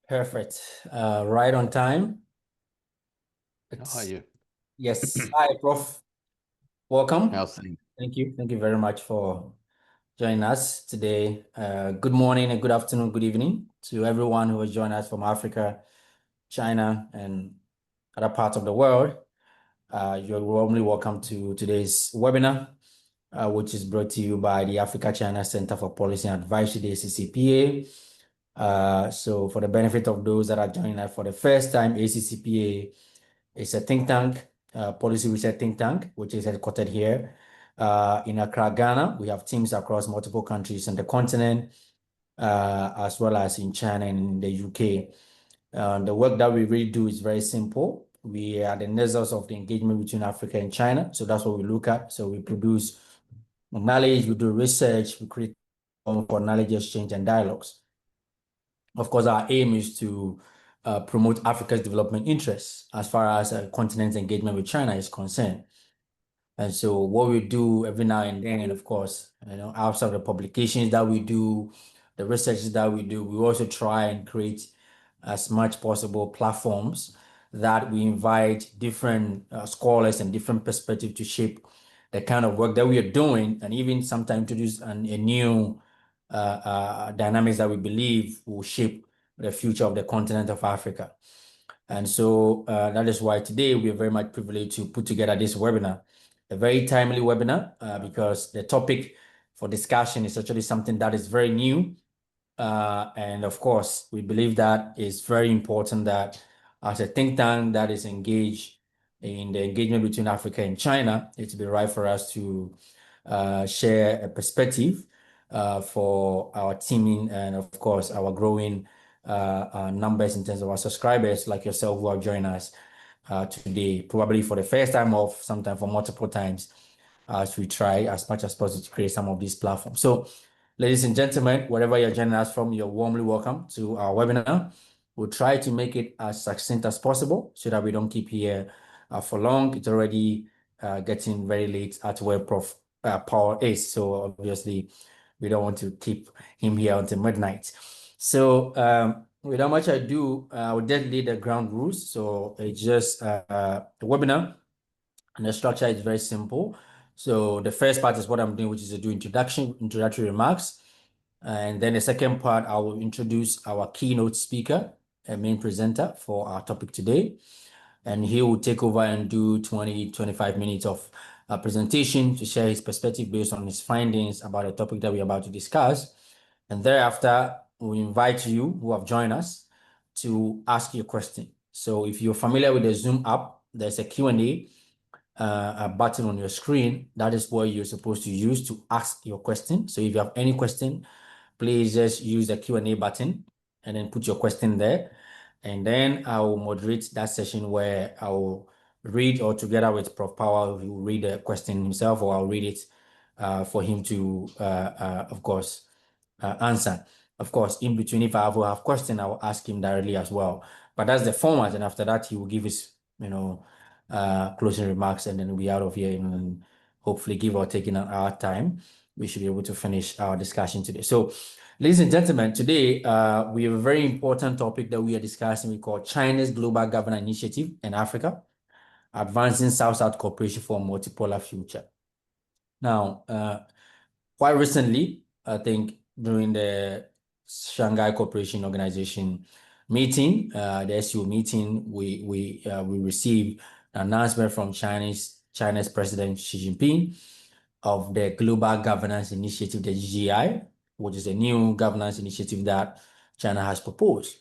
Perfect. Right on time. How are you? Yes. Hi, Prof. Welcome. How's things? Thank you. Thank you very much for joining us today. Good morning and good afternoon, good evening to everyone who has joined us from Africa, China, and other parts of the world. You're warmly welcome to today's webinar, which is brought to you by the Africa-China Center for Policy and Advisory, the ACCPA. So for the benefit of those that are joining us for the first time, ACCPA is a think tank, policy research think tank, which is headquartered here in Accra, Ghana. We have teams across multiple countries on the continent, as well as in China and in the UK. The work that we really do is very simple. We are the nexus of the engagement between Africa and China. So that's what we look at. So we produce knowledge, we do research, we create for knowledge exchange and dialogues. Of course, our aim is to promote Africa's development interests as far as continent's engagement with China is concerned. And so what we do every now and then, and of course, outside of the publications that we do, the research that we do, we also try and create as much possible platforms that we invite different scholars and different perspectives to shape the kind of work that we are doing, and even sometimes introduce a new dynamics that we believe will shape the future of the continent of Africa. And so that is why today we are very much privileged to put together this webinar, a very timely webinar, because the topic for discussion is actually something that is very new. And of course, we believe that it's very important that as a think tank that is engaged in the engagement between Africa and China, it would be right for us to share a perspective for our teaming and of course our growing numbers in terms of our subscribers like yourself who have joined us today, probably for the first time or sometime for multiple times, as we try as much as possible to create some of these platforms. So ladies and gentlemen, wherever you're joining us from, you're warmly welcome to our webinar. We'll try to make it as succinct as possible so that we don't keep here for long. It's already getting very late at where Prof. Powell is. So obviously, we don't want to keep him here until midnight. So without much ado, I will just lay the ground rules. So it's just a webinar, and the structure is very simple. So the first part is what I'm doing, which is to do introductory remarks. And then the second part, I will introduce our keynote speaker, a main presenter for our topic today. And he will take over and do 20-25 minutes of presentation to share his perspective based on his findings about the topic that we're about to discuss. And thereafter, we invite you who have joined us to ask your question. So if you're familiar with the Zoom app, there's a Q&A button on your screen. That is what you're supposed to use to ask your question. So if you have any question, please just use the Q&A button and then put your question there. And then I will moderate that session where I will read, or together with Prof. Powell, he will read the question himself, or I'll read it for him to, of course, answer. Of course, in between, if I have a question, I will ask him directly as well. But that's the format. And after that, he will give his, closing remarks, and then we'll be out of here and hopefully give or take in an hour time. We should be able to finish our discussion today. So, ladies and gentlemen, today we have a very important topic that we are discussing. We call China's Global Governance Initiative in Africa, Advancing South-South Cooperation for a Multipolar Future. Now, quite recently, I think during the Shanghai Cooperation Organization meeting, the SU meeting, we received an announcement from China's President Xi Jinping of the Global Governance Initiative, the GGI, which is a new governance initiative that China has proposed.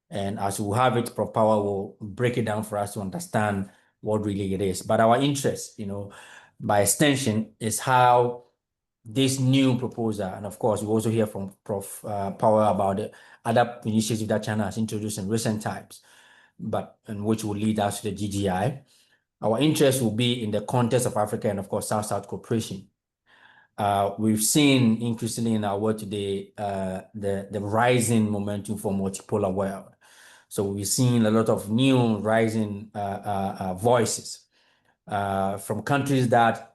And as we have it, Prof. Powell will break it down for us to understand what really it is. But our interest, by extension, is how this new proposal, and of course, we also hear from Prof. Powell about the other initiatives that China has introduced in recent times, and which will lead us to the GGI. Our interest will be in the context of Africa and, of course, South-South cooperation. We've seen increasingly in our world today the rising momentum for multipolar world. So we're seeing a lot of new rising voices from countries that,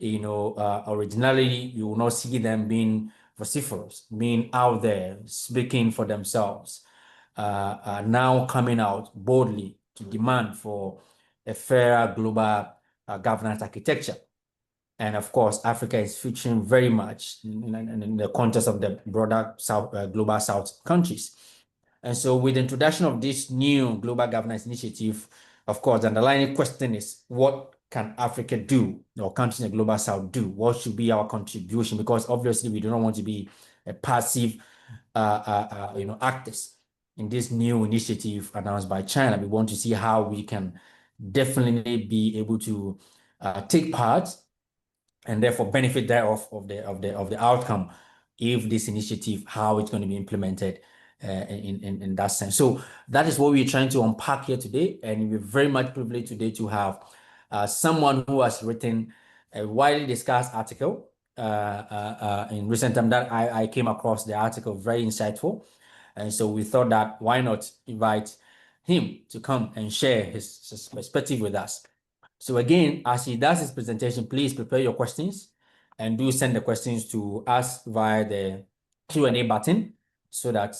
originally you will not see them being vociferous, being out there, speaking for themselves, are now coming out boldly to demand for a fairer global governance architecture. And of course, Africa is featuring very much in the context of the broader South, global South countries. And so with the introduction of this new global governance initiative, of course, the underlying question is, what can Africa do, or countries in the global South do? What should be our contribution? Because obviously we do not want to be a passive, actors in this new initiative announced by China. We want to see how we can definitely be able to take part and therefore benefit thereof of the outcome if this initiative, how it's going to be implemented in that sense. So that is what we're trying to unpack here today, and we're very much privileged today to have someone who has written a widely discussed article in recent time that I came across the article very insightful, and so we thought that why not invite him to come and share his perspective with us. So again, as he does his presentation, please prepare your questions and do send the questions to us via the Q&A button so that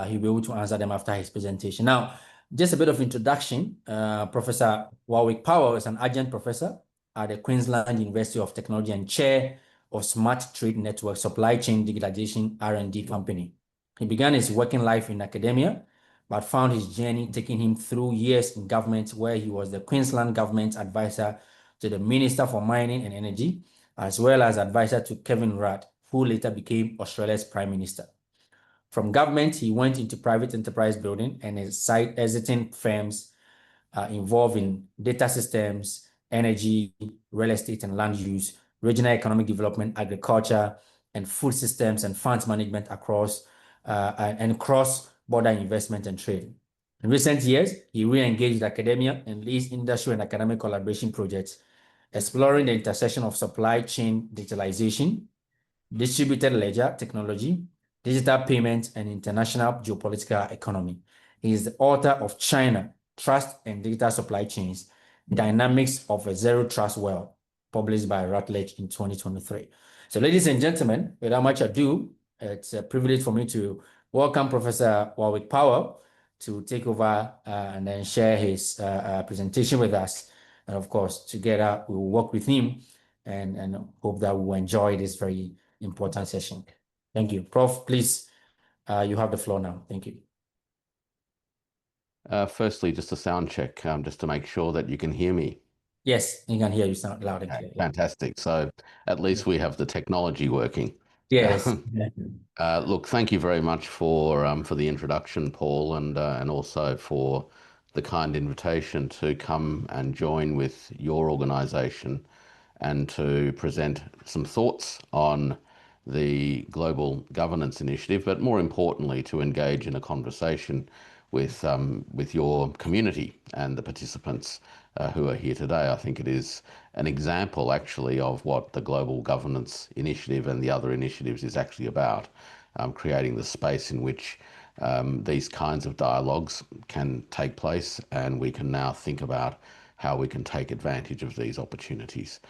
he'll be able to answer them after his presentation. Now, just a bit of introduction. Professor Warwick Powell is an adjunct professor at the Queensland University of Technology and chair of Smart Trade Network Supply Chain Digitalization R&D Company. He began his working life in academia, but found his journey taking him through years in government, where he was the Queensland government advisor to the Minister for Mining and Energy, as well as advisor to Kevin Rudd, who later became Australia's Prime Minister. From government, he went into private enterprise building and is exiting firms involved in data systems, energy, real estate and land use, regional economic development, agriculture, and food systems and funds management across and cross-border investment and trade. In recent years, he re-engaged academia and leads industry and academic collaboration projects, exploring the intersection of supply chain digitalization, distributed ledger technology, digital payments, and international geopolitical economy. He is the author of China, Trust and Digital Supply Chains, Dynamics of a Zero Trust World, published by Routledge in 2023. So ladies and gentlemen, without much ado, it's a privilege for me to welcome Professor Warwick Powell to take over and then share his presentation with us. And of course, together we will work with him and hope that we will enjoy this very important session. Thank you. Prof, please, you have the floor now. Thank you. Firstly, just a sound check, just to make sure that you can hear me. Yes, you can hear you sound loud and clear. Fantastic. So at least we have the technology working. Yes. Look, thank you very much for the introduction, Paul, and also for the kind invitation to come and join with your organisation and to present some thoughts on the Global Governance Initiative, but more importantly, to engage in a conversation with your community and the participants who are here today. I think it is an example, actually, of what the Global Governance Initiative and the other initiatives is actually about, creating the space in which these kinds of dialogues can take place, and we can now think about how we can take advantage of these opportunities.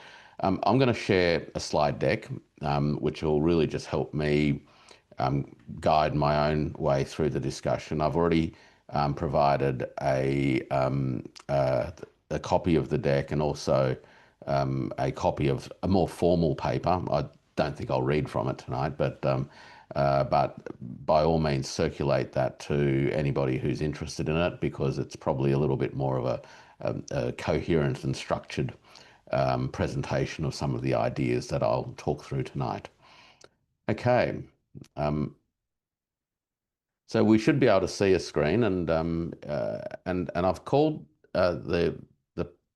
I'm going to share a slide deck, which will really just help me guide my own way through the discussion. I've already provided a copy of the deck and also a copy of a more formal paper. I don't think I'll read from it tonight, but by all means circulate that to anybody who's interested in it, because it's probably a little bit more of a coherent and structured presentation of some of the ideas that I'll talk through tonight. Okay. So we should be able to see a screen, and I've called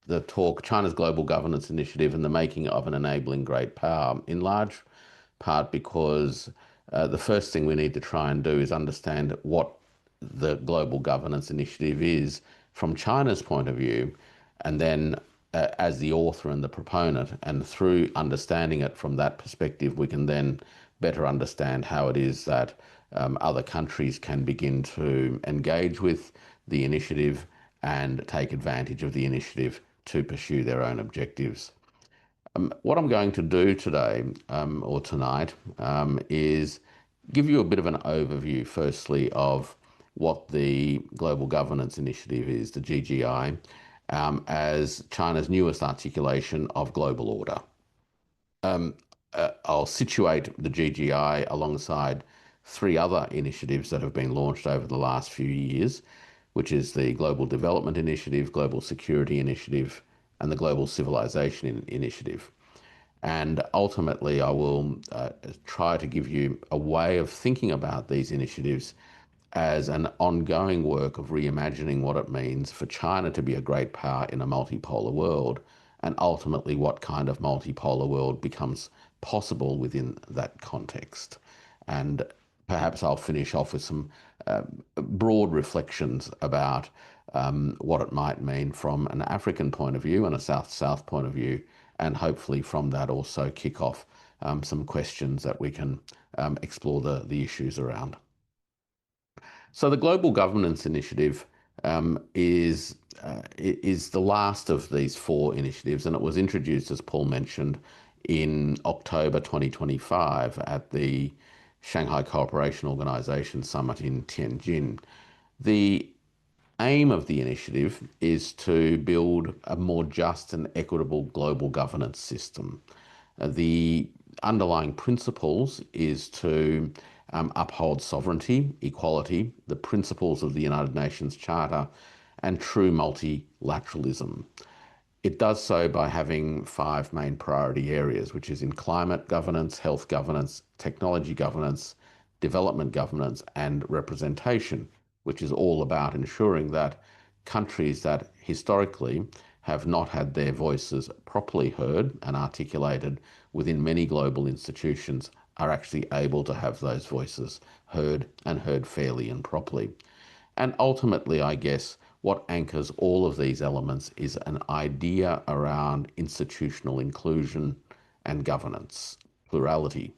the talk China's Global Governance Initiative and the Making of an Enabling Great Power, in large part because the first thing we need to try and do is understand what the Global Governance Initiative is from China's point of view, and then as the author and the proponent, and through understanding it from that perspective, we can then better understand how it is that other countries can begin to engage with the initiative and take advantage of the initiative to pursue their own objectives. What I'm going to do today or tonight is give you a bit of an overview, firstly, of what the Global Governance Initiative is, the GGI, as China's newest articulation of global order. I'll situate the GGI alongside three other initiatives that have been launched over the last few years, which is the Global Development Initiative, Global Security Initiative, and the Global Civilisation Initiative. And ultimately, I will try to give you a way of thinking about these initiatives as an ongoing work of reimagining what it means for China to be a great power in a multipolar world, and ultimately what kind of multipolar world becomes possible within that context. And perhaps I'll finish off with some broad reflections about what it might mean from an African point of view and a South-South point of view, and hopefully from that also kick off some questions that we can explore the issues around. So the Global Governance Initiative is the last of these four initiatives, and it was introduced, as Paul mentioned, in October 2025 at the Shanghai Cooperation Organization Summit in Tianjin. The aim of the initiative is to build a more just and equitable global governance system. The underlying principles is to uphold sovereignty, equality, the principles of the United Nations Charter, and true multilateralism. It does so by having five main priority areas, which is in climate governance, health governance, technology governance, development governance, and representation, which is all about ensuring that countries that historically have not had their voices properly heard and articulated within many global institutions are actually able to have those voices heard and heard fairly and properly. And ultimately, I guess, what anchors all of these elements is an idea around institutional inclusion and governance, plurality.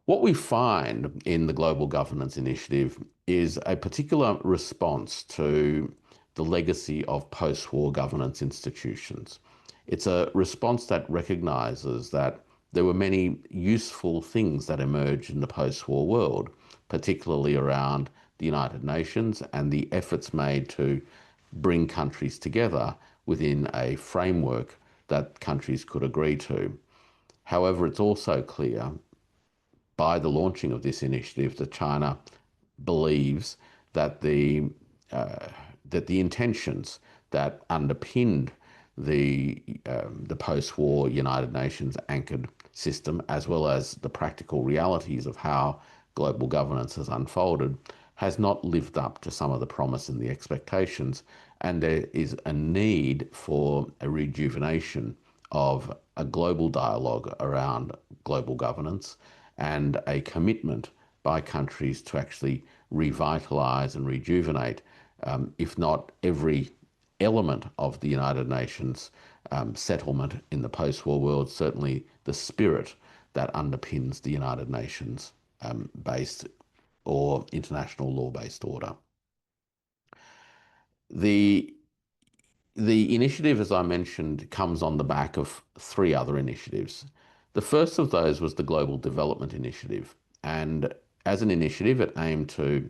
What we find in the Global Governance Initiative is a particular response to the legacy of post-war governance institutions. It's a response that recognises that there were many useful things that emerged in the post-war world, particularly around the United Nations and the efforts made to bring countries together within a framework that countries could agree to. However, it's also clear by the launching of this initiative that China believes that the intentions that underpinned the post-war United Nations anchored system, as well as the practical realities of how global governance has unfolded, has not lived up to some of the promise and the expectations, and there is a need for a rejuvenation of a global dialogue around global governance and a commitment by countries to actually revitalise and rejuvenate, if not every element of the United Nations settlement in the post-war world, certainly the spirit that underpins the United Nations based or international law-based order. The initiative, as I mentioned, comes on the back of three other initiatives. The first of those was the Global Development Initiative, and as an initiative, it aimed to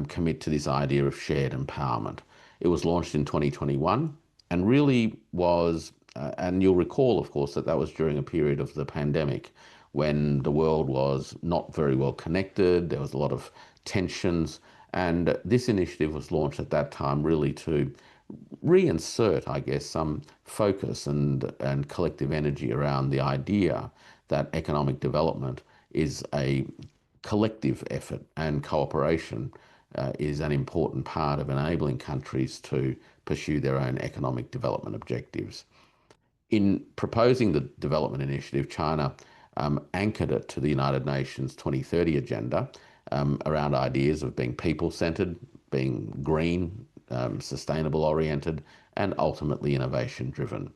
commit to this idea of shared empowerment. It was launched in 2021 and really was, and you'll recall, of course, that was during a period of the pandemic when the world was not very well connected, there was a lot of tensions, and this initiative was launched at that time really to reinsert, I guess, some focus and collective energy around the idea that economic development is a collective effort and cooperation is an important part of enabling countries to pursue their own economic development objectives. In proposing the development initiative, China anchored it to the United Nations 2030 agenda around ideas of being people-centred, being green, sustainable oriented, and ultimately innovation driven.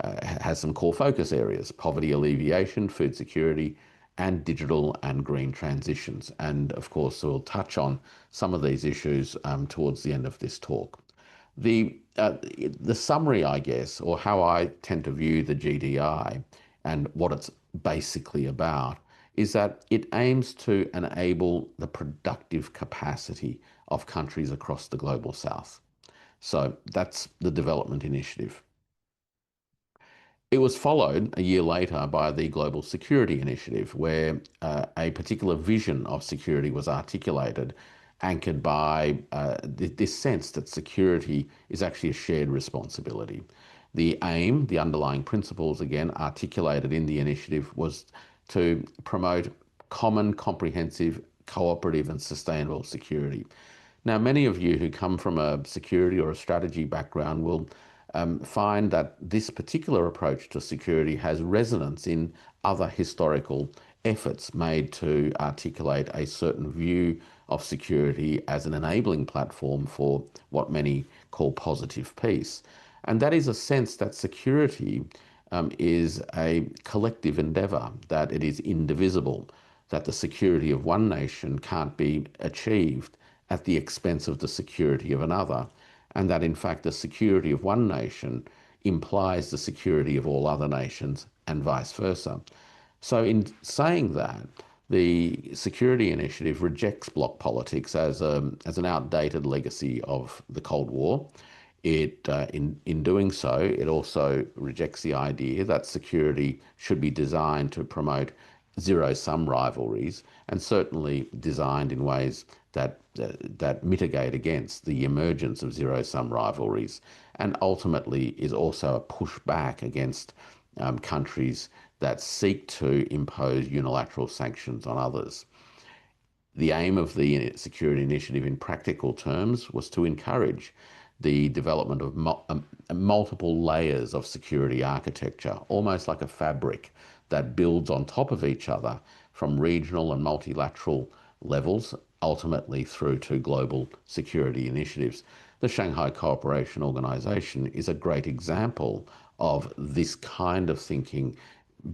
It has some core focus areas: poverty alleviation, food security, and digital and green transitions. And of course, we'll touch on some of these issues towards the end of this talk. The summary, I guess, or how I tend to view the GDI and what it's basically about, is that it aims to enable the productive capacity of countries across the global south. So that's the development initiative. It was followed a year later by the Global Security Initiative, where a particular vision of security was articulated, anchored by this sense that security is actually a shared responsibility. The aim, the underlying principles, again articulated in the initiative, was to promote common, comprehensive, cooperative and sustainable security. Now, many of you who come from a security or a strategy background will find that this particular approach to security has resonance in other historical efforts made to articulate a certain view of security as an enabling platform for what many call positive peace. And that is a sense that security is a collective endeavour, that it is indivisible, that the security of one nation can't be achieved at the expense of the security of another, and that in fact the security of one nation implies the security of all other nations and vice versa. So in saying that, the security initiative rejects bloc politics as an outdated legacy of the Cold War. In doing so, it also rejects the idea that security should be designed to promote zero-sum rivalries, and certainly designed in ways that mitigate against the emergence of zero-sum rivalries, and ultimately is also a pushback against countries that seek to impose unilateral sanctions on others. The aim of the security initiative in practical terms was to encourage the development of multiple layers of security architecture, almost like a fabric that builds on top of each other from regional and multilateral levels, ultimately through to global security initiatives. The Shanghai Cooperation Organization is a great example of this kind of thinking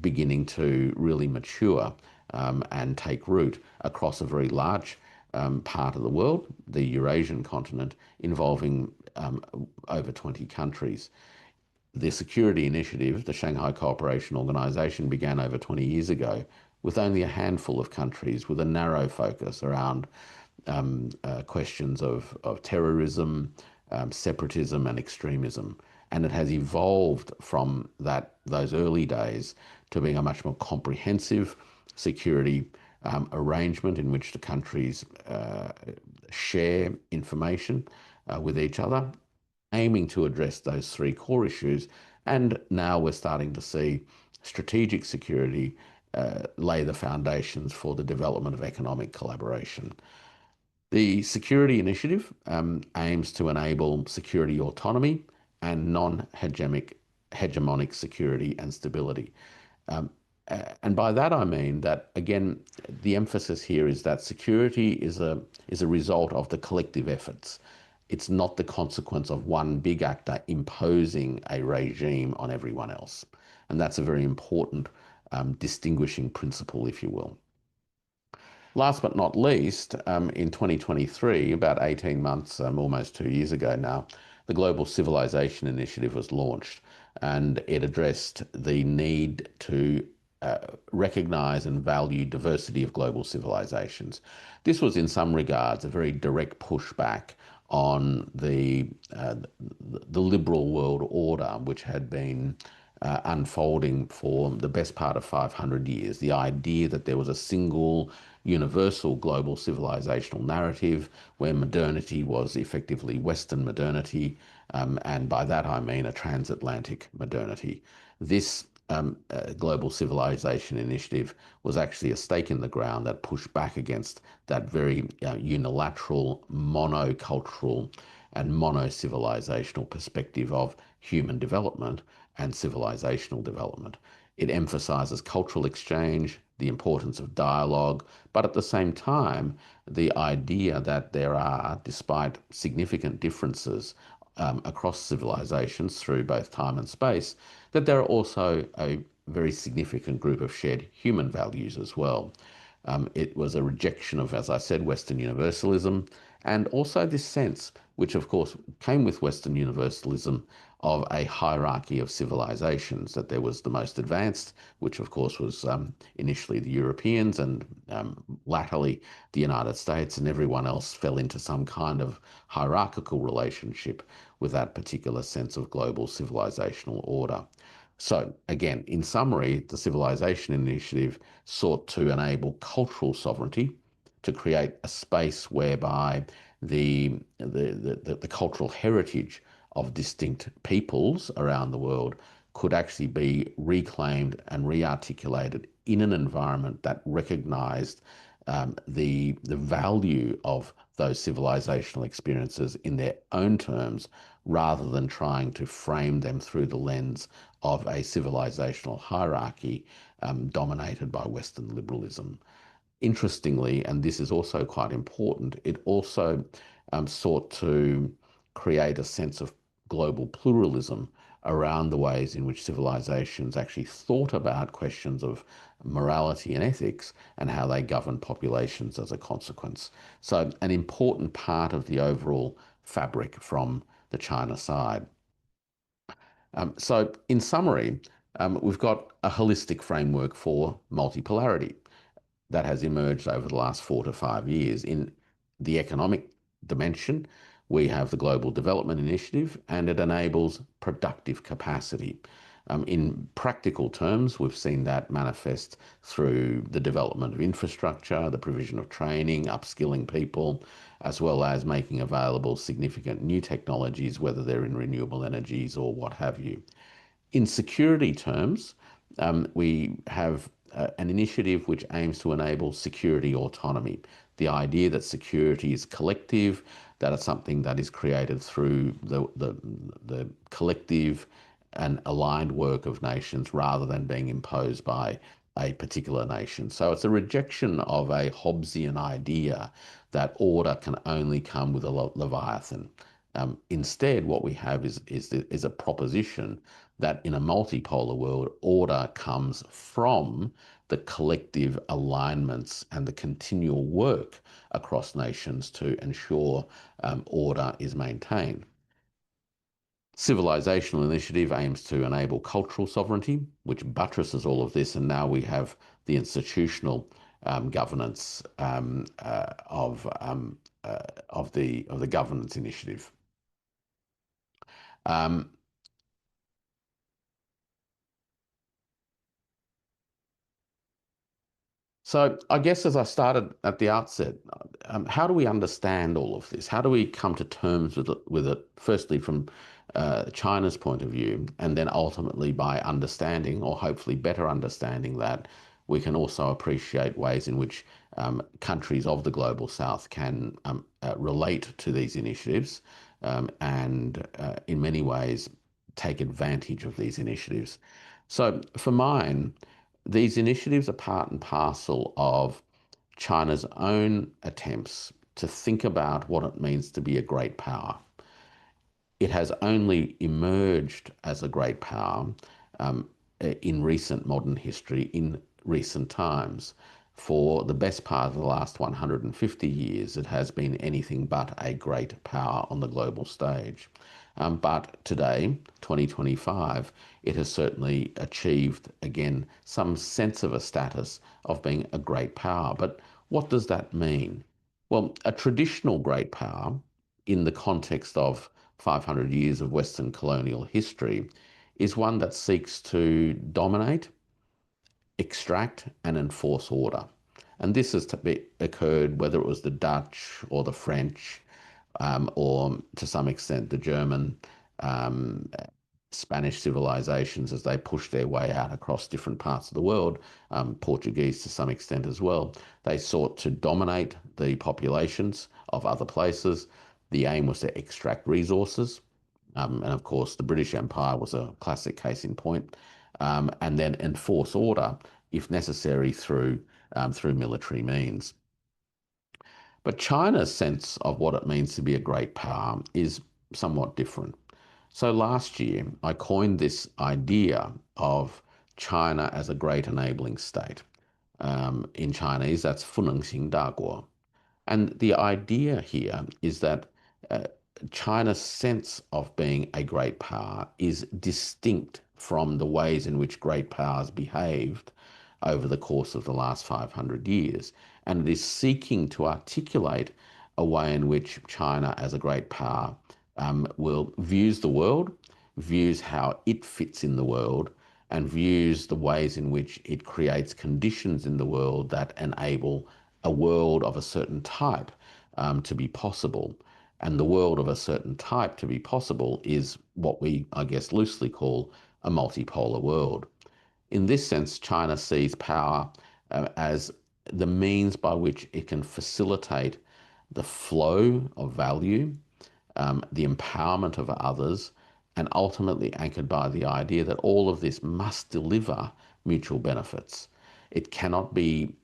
beginning to really mature and take root across a very large part of the world, the Eurasian continent, involving over 20 countries. The security initiative, the Shanghai Cooperation Organization, began over 20 years ago with only a handful of countries, with a narrow focus around questions of terrorism, separatism and extremism. And it has evolved from those early days to being a much more comprehensive security arrangement in which the countries share information with each other, aiming to address those three core issues. And now we're starting to see strategic security lay the foundations for the development of economic collaboration. The security initiative aims to enable security autonomy and non-hegemonic security and stability. And by that I mean that, again, the emphasis here is that security is a result of the collective efforts. It's not the consequence of one big actor imposing a regime on everyone else. And that's a very important distinguishing principle, if you will. Last but not least, in 2023, about 18 months, almost 2 years ago now, the Global Civilisation Initiative was launched, and it addressed the need to recognise and value diversity of global civilizations. This was in some regards a very direct pushback on the liberal world order, which had been unfolding for the best part of 500 years. The idea that there was a single universal global civilizational narrative where modernity was effectively Western modernity, and by that I mean a transatlantic modernity. This Global Civilization Initiative was actually a stake in the ground that pushed back against that very unilateral, monocultural and mono-civilizational perspective of human development and civilizational development. It emphasizes cultural exchange, the importance of dialogue, but at the same time, the idea that there are, despite significant differences across civilizations through both time and space, that there are also very significant group of shared human values as well. It was a rejection of, as I said, Western universalism, and also this sense, which of course came with Western universalism, of a hierarchy of civilizations, that there was the most advanced, which of course was initially the Europeans, and latterly the United States, and everyone else fell into some kind of hierarchical relationship with that particular sense of global civilizational order. So again, in summary, the Civilisation Initiative sought to enable cultural sovereignty, to create a space whereby the cultural heritage of distinct peoples around the world could actually be reclaimed and re-articulated in an environment that recognised the value of those civilizational experiences in their own terms, rather than trying to frame them through the lens of a civilizational hierarchy dominated by Western liberalism. Interestingly, and this is also quite important, it also sought to create a sense of global pluralism around the ways in which civilizations actually thought about questions of morality and ethics, and how they govern populations as a consequence. So an important part of the overall fabric from the China side. So in summary, we've got a holistic framework for multipolarity that has emerged over the last 4 to 5 years. In the economic dimension, we have the Global Development Initiative, and it enables productive capacity. In practical terms, we've seen that manifest through the development of infrastructure, the provision of training, upskilling people, as well as making available significant new technologies, whether they're in renewable energies or what have you. In security terms, we have an initiative which aims to enable security autonomy. The idea that security is collective, that it's something that is created through the collective and aligned work of nations, rather than being imposed by a particular nation. So it's a rejection of a Hobbesian idea that order can only come with a Leviathan. Instead, what we have is a proposition that in a multipolar world, order comes from the collective alignments and the continual work across nations to ensure order is maintained. Civilizational Initiative aims to enable cultural sovereignty, which buttresses all of this, and now we have the institutional governance of the governance initiative. So I guess, as I started at the outset, how do we understand all of this? How do we come to terms with it firstly from China's point of view, and then ultimately by understanding, or hopefully better understanding, that we can also appreciate ways in which countries of the Global South can relate to these initiatives, and in many ways take advantage of these initiatives. So for mine, these initiatives are part and parcel of China's own attempts to think about what it means to be a great power. It has only emerged as a great power in recent modern history, in recent times. For the best part of the last 150 years, it has been anything but a great power on the global stage. But today, 2025, it has certainly achieved, again, some sense of a status of being a great power. But what does that mean? Well, a traditional great power, in the context of 500 years of Western colonial history, is one that seeks to dominate, extract, and enforce order. And this has occurred whether it was the Dutch or the French, or to some extent the German, Spanish civilizations as they pushed their way out across different parts of the world, Portuguese to some extent as well. They sought to dominate the populations of other places. The aim was to extract resources. And of course, the British Empire was a classic case in point. And then enforce order, if necessary, through military means. But China's sense of what it means to be a great power is somewhat different. So last year, I coined this idea of China as a great enabling state. In Chinese, that's 不能行大国. And the idea here is that China's sense of being a great power is distinct from the ways in which great powers behaved over the course of the last 500 years. And it is seeking to articulate a way in which China as a great power views the world, views how it fits in the world, and views the ways in which it creates conditions in the world that enable a world of a certain type to be possible. And the world of a certain type to be possible is what we, I guess, loosely call a multipolar world. In this sense, China sees power as the means by which it can facilitate the flow of value, the empowerment of others, and ultimately anchored by the idea that all of this must deliver mutual benefits. It cannot be,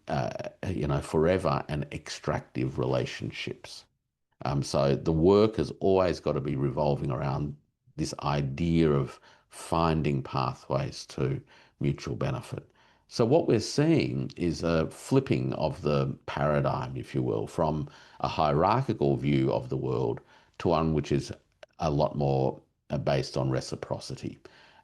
forever an extractive relationships. So the work has always got to be revolving around this idea of finding pathways to mutual benefit. So what we're seeing is a flipping of the paradigm, if you will, from a hierarchical view of the world to one which is a lot more based on reciprocity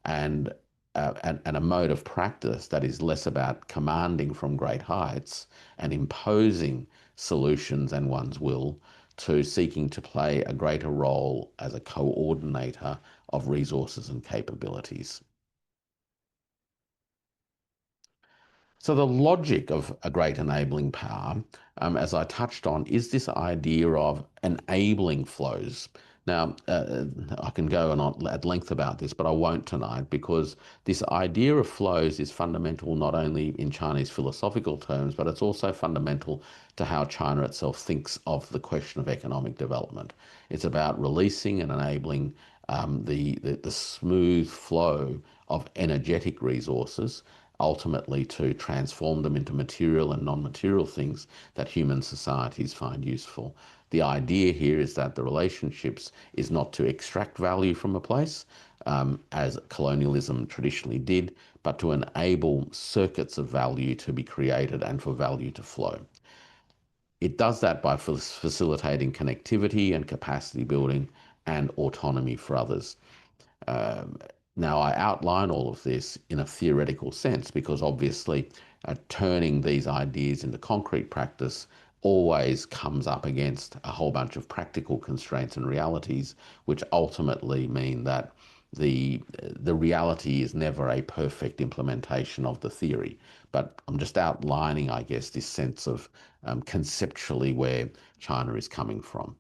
and a mode of practice that is less about commanding from great heights and imposing solutions and one's will to seeking to play a greater role as a coordinator of resources and capabilities. So the logic of a great enabling power, as I touched on, is this idea of enabling flows. Now, I can go on at length about this, but I won't tonight because this idea of flows is fundamental not only in Chinese philosophical terms, but it's also fundamental to how China itself thinks of the question of economic development. It's about releasing and enabling the smooth flow of energetic resources, ultimately to transform them into material and non-material things that human societies find useful. The idea here is that the relationships is not to extract value from a place, as colonialism traditionally did, but to enable circuits of value to be created and for value to flow. It does that by facilitating connectivity and capacity building and autonomy for others. Now, I outline all of this in a theoretical sense because obviously turning these ideas into concrete practice always comes up against a whole bunch of practical constraints and realities, which ultimately mean that the reality is never a perfect implementation of the theory. But I'm just outlining, I guess, this sense of conceptually where China is coming from.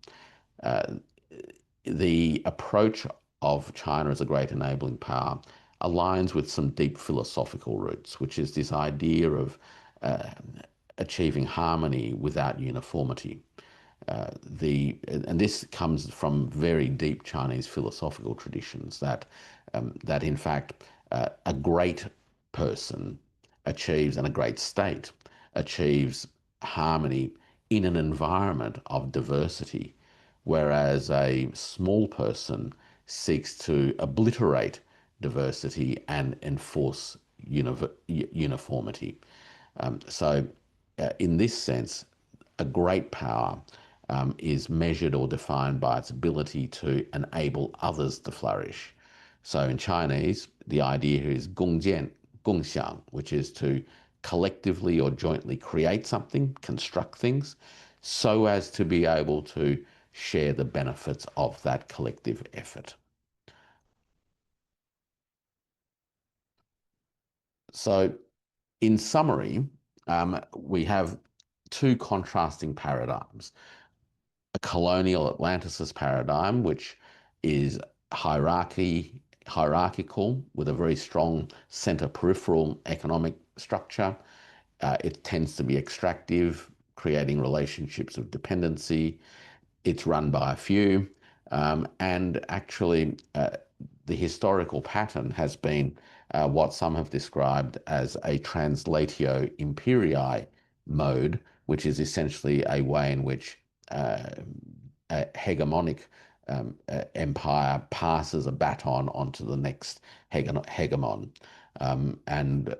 The approach of China as a great enabling power aligns with some deep philosophical roots, which is this idea of achieving harmony without uniformity. And this comes from very deep Chinese philosophical traditions that in fact a great person achieves, and a great state achieves harmony in an environment of diversity, whereas a small person seeks to obliterate diversity and enforce uniformity. So in this sense, a great power is measured or defined by its ability to enable others to flourish. So in Chinese, the idea here is 共建, 共享, which is to collectively or jointly create something, construct things, so as to be able to share the benefits of that collective effort. So in summary, we have two contrasting paradigms. A colonial Atlanticist paradigm, which is hierarchical with a very strong center-peripheral economic structure. It tends to be extractive, creating relationships of dependency. It's run by a few. And actually, the historical pattern has been what some have described as a translatio imperii mode, which is essentially a way in which hegemonic empire passes a baton onto the next hegemon. And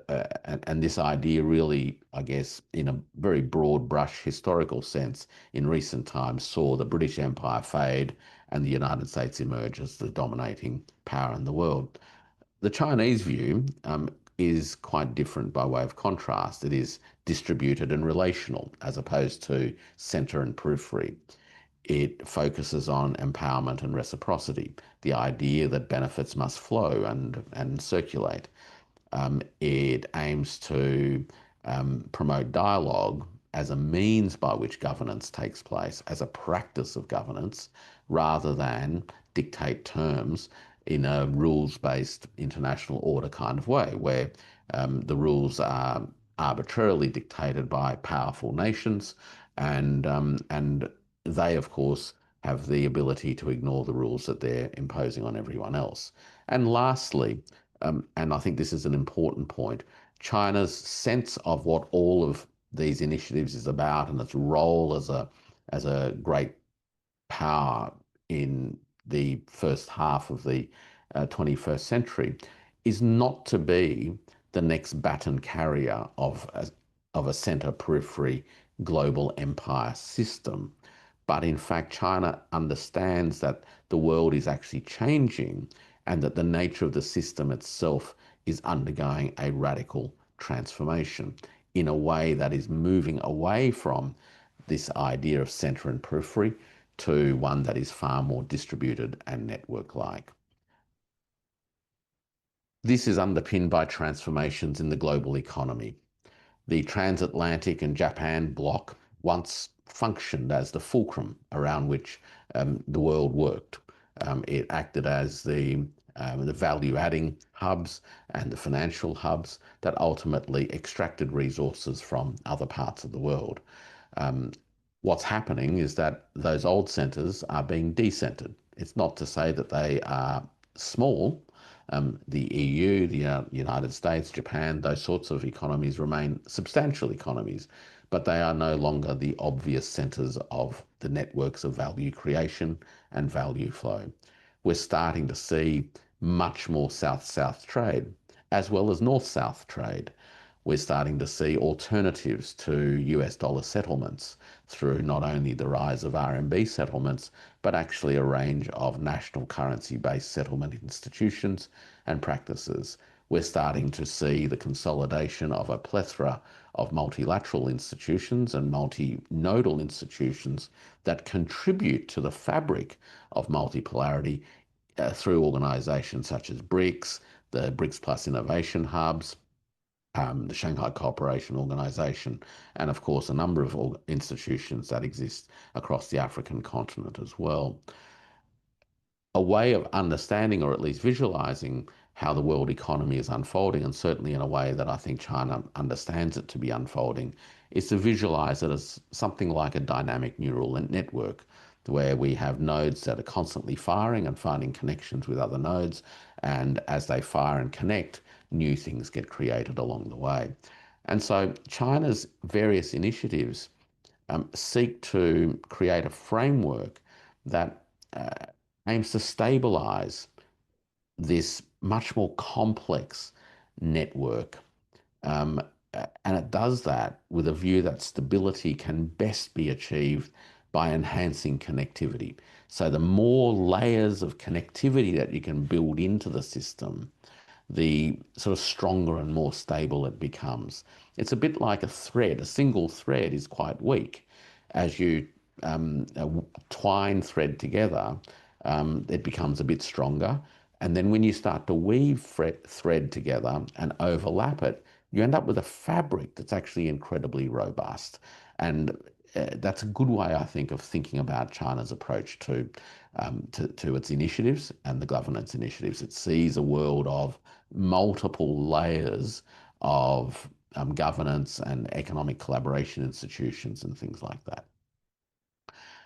this idea really, I guess, in a very broad brush historical sense, in recent times saw the British Empire fade and the United States emerge as the dominating power in the world. The Chinese view is quite different by way of contrast. It is distributed and relational as opposed to centre and periphery. It focuses on empowerment and reciprocity, the idea that benefits must flow and circulate. It aims to promote dialogue as a means by which governance takes place, as a practice of governance, rather than dictate terms in a rules-based international order kind of way, where the rules are arbitrarily dictated by powerful nations, and they, of course, have the ability to ignore the rules that they're imposing on everyone else. And lastly, and I think this is an important point, China's sense of what all of these initiatives is about and its role as a great power in the first half of the 21st century is not to be the next baton carrier of a center periphery global empire system. But in fact, China understands that the world is actually changing and that the nature of the system itself is undergoing a radical transformation in a way that is moving away from this idea of center and periphery to one that is far more distributed and network-like. This is underpinned by transformations in the global economy. The transatlantic and Japan bloc once functioned as the fulcrum around which the world worked. It acted as the value-adding hubs and the financial hubs that ultimately extracted resources from other parts of the world. What's happening is that those old centres are being decentered. It's not to say that they are small. The EU, the United States, Japan, those sorts of economies remain substantial economies, but they are no longer the obvious centres of the networks of value creation and value flow. We're starting to see much more south-south trade, as well as north-south trade. We're starting to see alternatives to US dollar settlements through not only the rise of RMB settlements, but actually a range of national currency-based settlement institutions and practices. We're starting to see the consolidation of a plethora of multilateral institutions and multinodal institutions that contribute to the fabric of multipolarity through organisations such as BRICS, the BRICS Plus Innovation Hubs, the Shanghai Cooperation Organization, and of course a number of institutions that exist across the African continent as well. A way of understanding, or at least visualizing, how the world economy is unfolding, and certainly in a way that I think China understands it to be unfolding, is to visualize it as something like a dynamic neural network, where we have nodes that are constantly firing and finding connections with other nodes, and as they fire and connect, new things get created along the way. And so China's various initiatives seek to create a framework that aims to stabilize this much more complex network. And it does that with a view that stability can best be achieved by enhancing connectivity. So the more layers of connectivity that you can build into the system, the sort of stronger and more stable it becomes. It's a bit like a thread. A single thread is quite weak. As you twine thread together, it becomes a bit stronger. And then when you start to weave thread together and overlap it, you end up with a fabric that's actually incredibly robust. And that's a good way, I think, of thinking about China's approach to its initiatives and the governance initiatives. It sees a world of multiple layers of governance and economic collaboration institutions and things like that.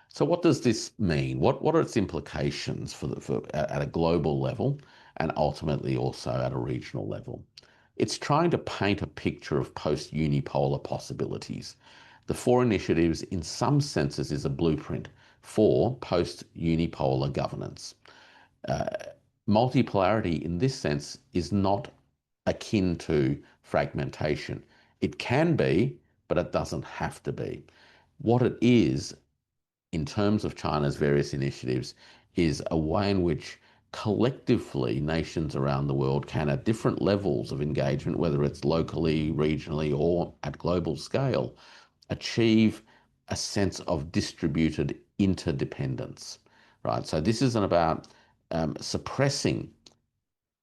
So what does this mean? What are its implications at a global level and ultimately also at a regional level? It's trying to paint a picture of post-unipolar possibilities. The four initiatives, in some senses, is a blueprint for post-unipolar governance. Multipolarity in this sense is not akin to fragmentation. It can be, but it doesn't have to be. What it is, in terms of China's various initiatives, is a way in which collectively nations around the world can, at different levels of engagement, whether it's locally, regionally, or at global scale, achieve a sense of distributed interdependence, right? So this isn't about suppressing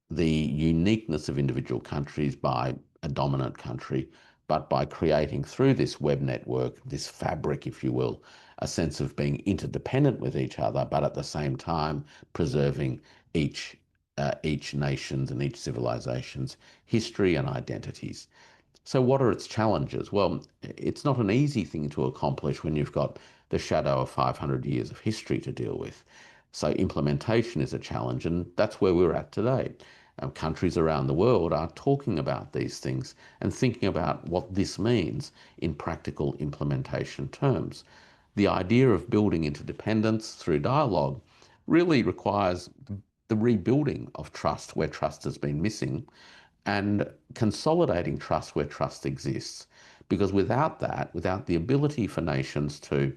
the uniqueness of individual countries by a dominant country, but by creating through this web network, this fabric, if you will, a sense of being interdependent with each other, but at the same time preserving each nation's and each civilization's history and identities. So what are its challenges? Well, it's not an easy thing to accomplish when you've got the shadow of 500 years of history to deal with. So implementation is a challenge, and that's where we're at today. Countries around the world are talking about these things and thinking about what this means in practical implementation terms. The idea of building interdependence through dialogue really requires the rebuilding of trust where trust has been missing and consolidating trust where trust exists. Because without that, without the ability for nations to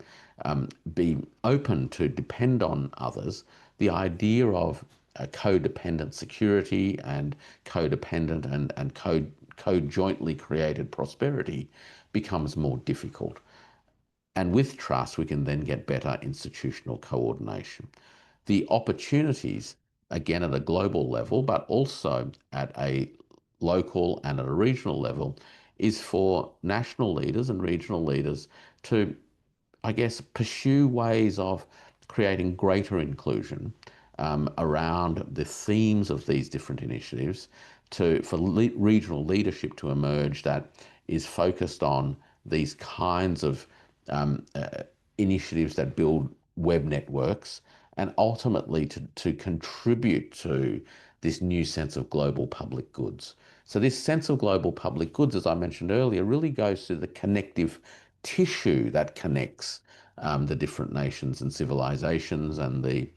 be open to depend on others, the idea of a codependent security and codependent and co-jointly created prosperity becomes more difficult. And with trust, we can then get better institutional coordination. The opportunities, again, at a global level, but also at a local and at a regional level, is for national leaders and regional leaders to, I guess, pursue ways of creating greater inclusion around the themes of these different initiatives, for regional leadership to emerge that is focused on these kinds of initiatives that build web networks and ultimately to contribute to this new sense of global public goods. So this sense of global public goods, as I mentioned earlier, really goes to the connective tissue that connects the different nations and civilizations and the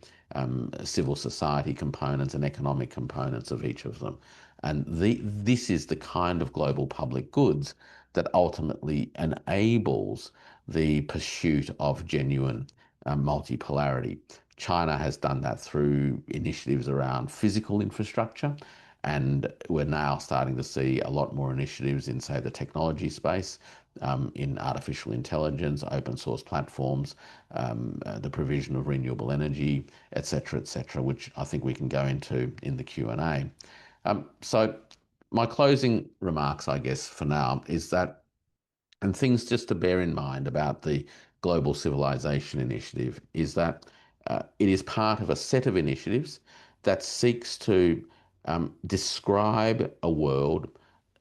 civil society components and economic components of each of them. And this is the kind of global public goods that ultimately enables the pursuit of genuine multipolarity. China has done that through initiatives around physical infrastructure, and we're now starting to see a lot more initiatives in, say, the technology space, in artificial intelligence, open source platforms, the provision of renewable energy, etc., which I think we can go into in the Q&A. So my closing remarks, I guess, for now is that, and things just to bear in mind about the Global Civilization Initiative, is that it is part of a set of initiatives that seeks to describe a world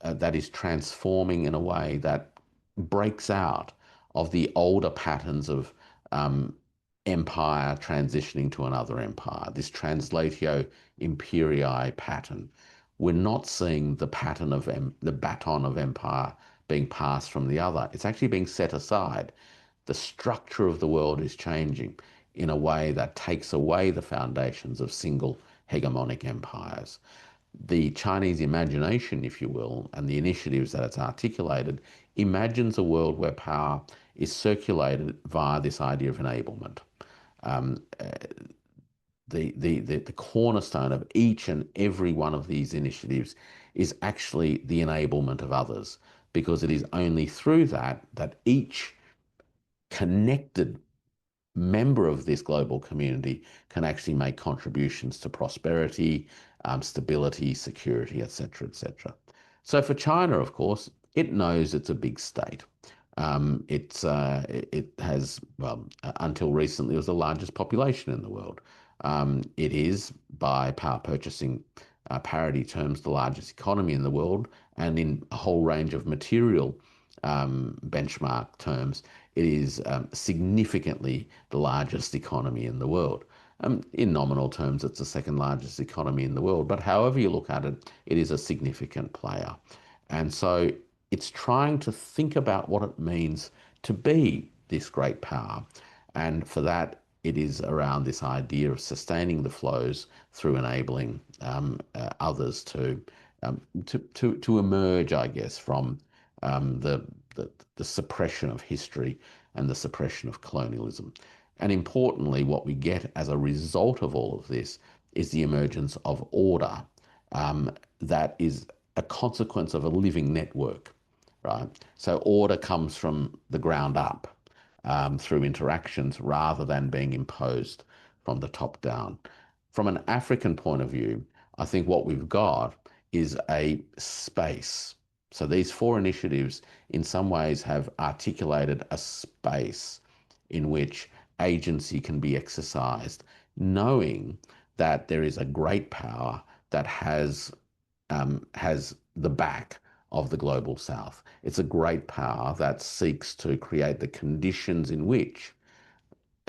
that is transforming in a way that breaks out of the older patterns of empire transitioning to another empire, this translatio imperii pattern. We're not seeing the pattern of the baton of empire being passed from the other. It's actually being set aside. The structure of the world is changing in a way that takes away the foundations of single hegemonic empires. The Chinese imagination, if you will, and the initiatives that it's articulated, imagines a world where power is circulated via this idea of enablement. The cornerstone of each and every one of these initiatives is actually the enablement of others, because it is only through that that each connected member of this global community can actually make contributions to prosperity, stability, security, etc., etc. So for China, of course, it knows it's a big state. It has, well, until recently, it was the largest population in the world. It is, by power purchasing parity terms, the largest economy in the world, and in a whole range of material benchmark terms, it is significantly the largest economy in the world. In nominal terms, it's the second largest economy in the world, but however you look at it, it is a significant player. And so it's trying to think about what it means to be this great power. And for that, it is around this idea of sustaining the flows through enabling others to emerge, I guess, from the suppression of history and the suppression of colonialism. And importantly, what we get as a result of all of this is the emergence of order that is a consequence of a living network, right? So order comes from the ground up through interactions rather than being imposed from the top down. From an African point of view, I think what we've got is a space. So these four initiatives in some ways have articulated a space in which agency can be exercised, knowing that there is a great power that has the back of the global south. It's a great power that seeks to create the conditions in which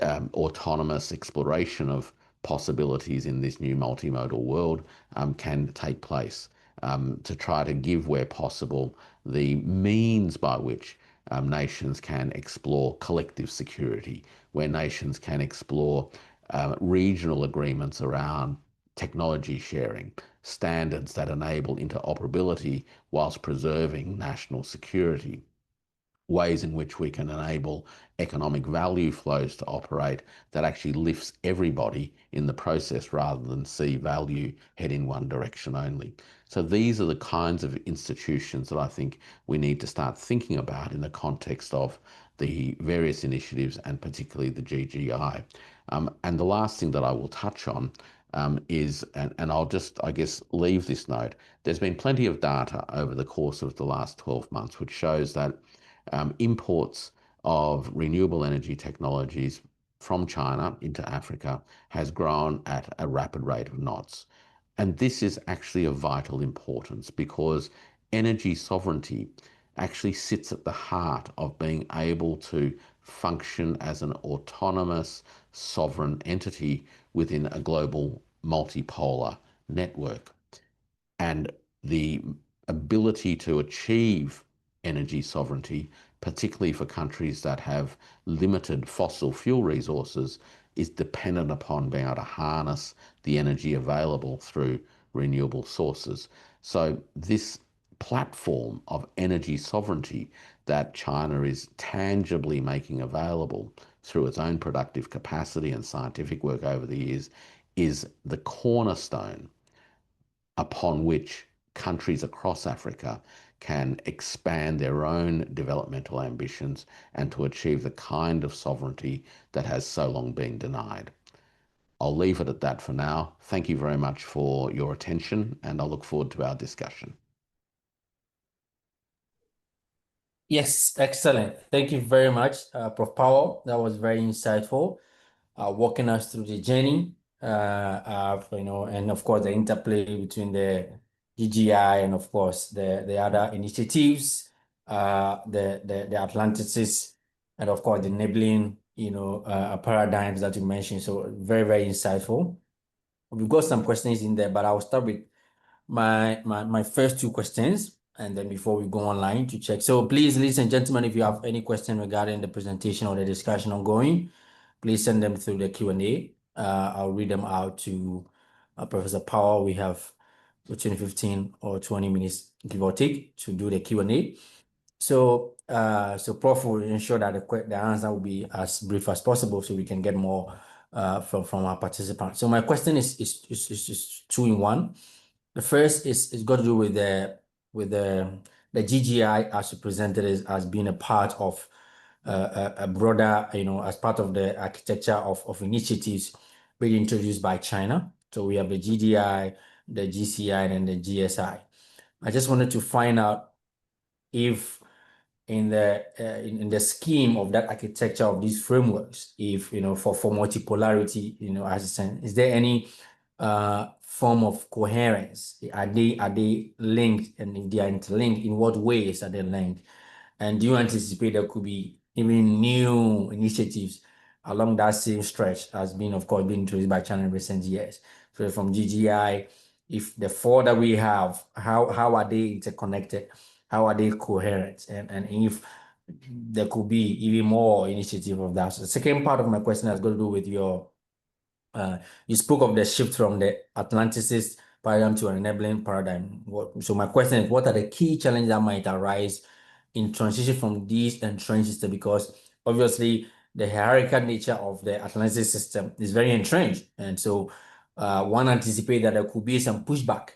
autonomous exploration of possibilities in this new multimodal world can take place, to try to give, where possible, the means by which nations can explore collective security, where nations can explore regional agreements around technology sharing, standards that enable interoperability whilst preserving national security, ways in which we can enable economic value flows to operate that actually lifts everybody in the process rather than see value head in one direction only. So these are the kinds of institutions that I think we need to start thinking about in the context of the various initiatives and particularly the GGI. And the last thing that I will touch on is, and I'll just, I guess, leave this note, there's been plenty of data over the course of the last 12 months which shows that imports of renewable energy technologies from China into Africa has grown at a rapid rate of knots. And this is actually of vital importance because energy sovereignty actually sits at the heart of being able to function as an autonomous sovereign entity within a global multipolar network. And the ability to achieve energy sovereignty, particularly for countries that have limited fossil fuel resources, is dependent upon being able to harness the energy available through renewable sources. So this platform of energy sovereignty that China is tangibly making available through its own productive capacity and scientific work over the years is the cornerstone upon which countries across Africa can expand their own developmental ambitions and to achieve the kind of sovereignty that has so long been denied. I'll leave it at that for now. Thank you very much for your attention, and I look forward to our discussion. Yes, excellent. Thank you very much, Prof. Powell. That was very insightful, walking us through the journey, and of course the interplay between the GGI and of course the other initiatives, the Atlantics, and of course the enabling, paradigms that you mentioned. So very, very insightful. We've got some questions in there, but I'll start with my first two questions, and then before we go online to check. So please, ladies and gentlemen, if you have any question regarding the presentation or the discussion ongoing, please send them through the Q&A. I'll read them out to Professor Powell. We have between 15 or 20 minutes, give or take, to do the Q&A. So Prof will ensure that the answer will be as brief as possible so we can get more from our participants. So my question is two in one. The first is got to do with the GGI as presented as being a part of a broader, as part of the architecture of initiatives being introduced by China. So we have the GDI, the GCI, and the GSI. I just wanted to find out if in the scheme of that architecture of these frameworks, if for multipolarity, as a sense, is there any form of coherence? Are they linked? And if they are interlinked, in what ways are they linked? And do you anticipate there could be even new initiatives along that same stretch as being, of course, being introduced by China in recent years? So from GGI, if the four that we have, how are they interconnected? How are they coherent? And if there could be even more initiative of that. So the second part of my question has got to do with your you spoke of the shift from the Atlanticist paradigm to an enabling paradigm. So my question is, what are the key challenges that might arise in transition from these entrenched systems? Because obviously the hierarchical nature of the Atlantic system is very entrenched. And so one anticipates that there could be some pushback,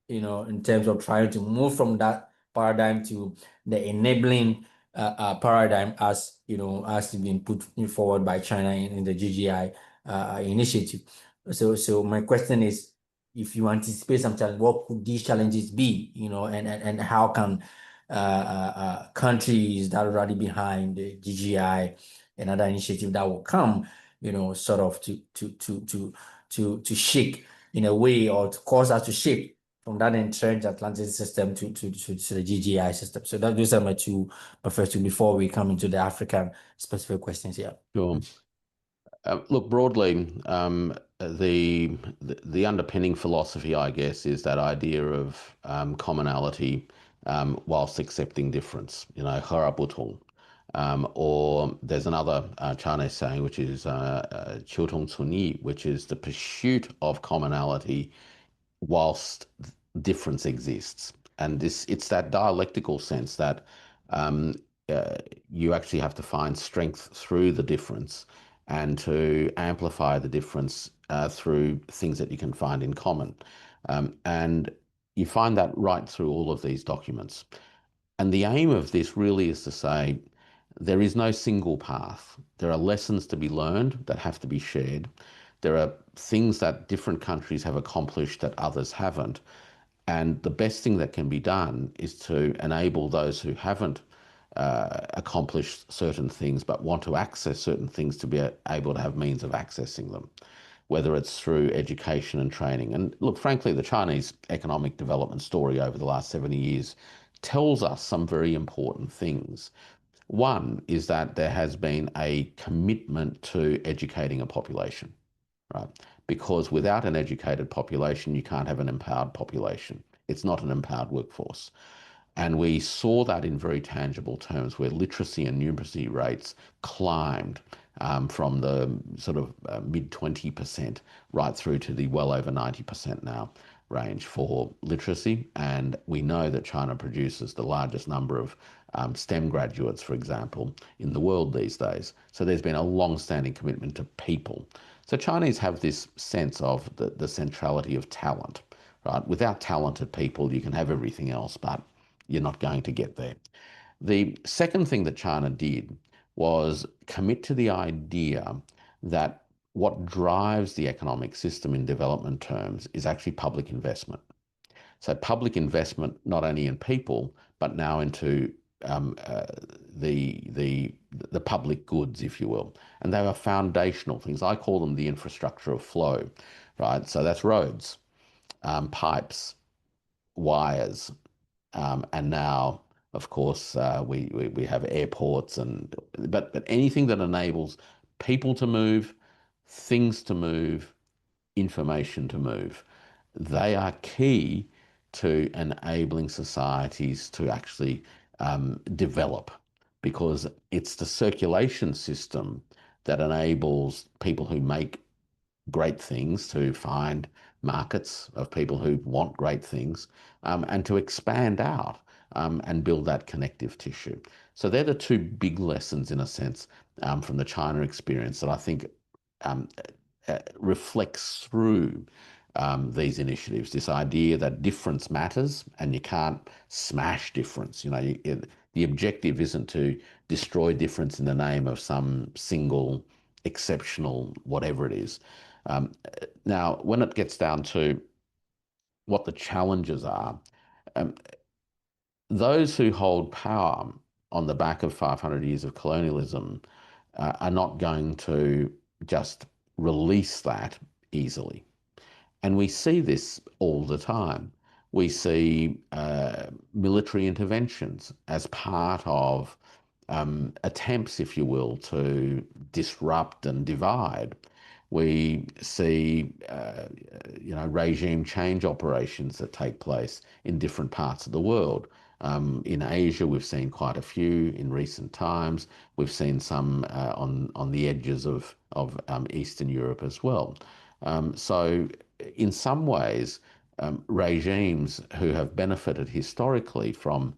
in terms of trying to move from that paradigm to the enabling paradigm as, as been put forward by China in the GGI initiative. So my question is, if you anticipate some challenge, what could these challenges be? And how can countries that are already behind the GGI and other initiative that will come, sort of to shake in a way, or to cause us to shake from that entrenched Atlantic system to the GGI system. So those are my two first before we come into the African specific questions here. Sure. Look, broadly, the underpinning philosophy, I guess, is that idea of commonality whilst accepting difference. Hera butung. Or there's another Chinese saying, which is qiu tong cu ni, which is the pursuit of commonality whilst difference exists. And it's that dialectical sense that um, you actually have to find strength through the difference and to amplify the difference through things that you can find in common. And you find that right through all of these documents. And the aim of this really is to say there is no single path. There are lessons to be learned that have to be shared. There are things that different countries have accomplished that others haven't. And the best thing that can be done is to enable those who haven't accomplished certain things but want to access certain things to be able to have means of accessing them, whether it's through education and training. And look, frankly, the Chinese economic development story over the last 70 years tells us some very important things. One is that there has been a commitment to educating a population, right? Because without an educated population, you can't have an empowered population. It's not an empowered workforce. And we saw that in very tangible terms, where literacy and numeracy rates climbed from the sort of mid 20% right through to the well over 90% now range for literacy. And we know that China produces the largest number of STEM graduates, for example, in the world these days. So there's been a long-standing commitment to people. So Chinese have this sense of the centrality of talent, right? Without talented people, you can have everything else, but you're not going to get there. The second thing that China did was commit to the idea that what drives the economic system in development terms is actually public investment. So public investment not only in people, but now into the public goods, if you will. And they are foundational things. I call them the infrastructure of flow, right? So that's roads, pipes, wires, and now, of course, we have airports, but anything that enables people to move, things to move, information to move, they are key to enabling societies to actually develop, because it's the circulation system that enables people who make great things to find markets of people who want great things, and to expand out and build that connective tissue. So they're the two big lessons, in a sense, from the China experience that I think reflects through these initiatives. This idea that difference matters and you can't smash difference. The objective isn't to destroy difference in the name of some single exceptional whatever it is. Now, when it gets down to what the challenges are, um, those who hold power on the back of 500 years of colonialism are not going to just release that easily. And we see this all the time. We see military interventions as part of attempts, if you will, to disrupt and divide. We see, regime change operations that take place in different parts of the world. In Asia, we've seen quite a few in recent times. We've seen some on the edges of Eastern Europe as well. So in some ways, regimes who have benefited historically from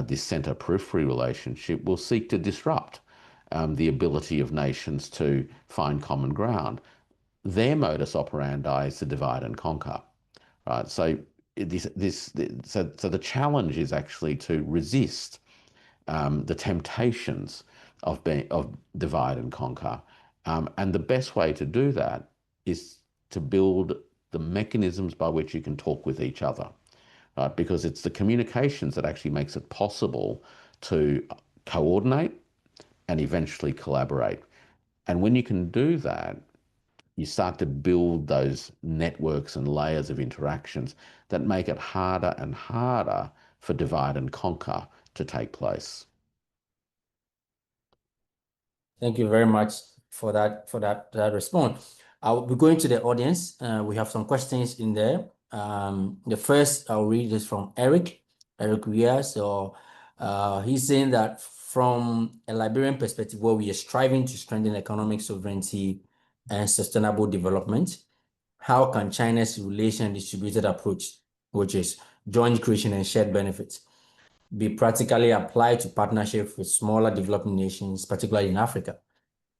this centre-periphery relationship will seek to disrupt the ability of nations to find common ground. Their modus operandi is to divide and conquer, right? So so the challenge is actually to resist the temptations of divide and conquer, and the best way to do that is to build the mechanisms by which you can talk with each other, right? Because it's the communications that actually makes it possible to coordinate and eventually collaborate. And when you can do that, you start to build those networks and layers of interactions that make it harder and harder for divide and conquer to take place. Thank you very much for that response. I'll be going to the audience. We have some questions in there. The first I'll read is from Eric Weir. So he's saying that from a Liberian perspective, where we are striving to strengthen economic sovereignty and sustainable development, how can China's relation distributed approach, which is joint creation and shared benefits, be practically applied to partnerships with smaller developing nations, particularly in Africa,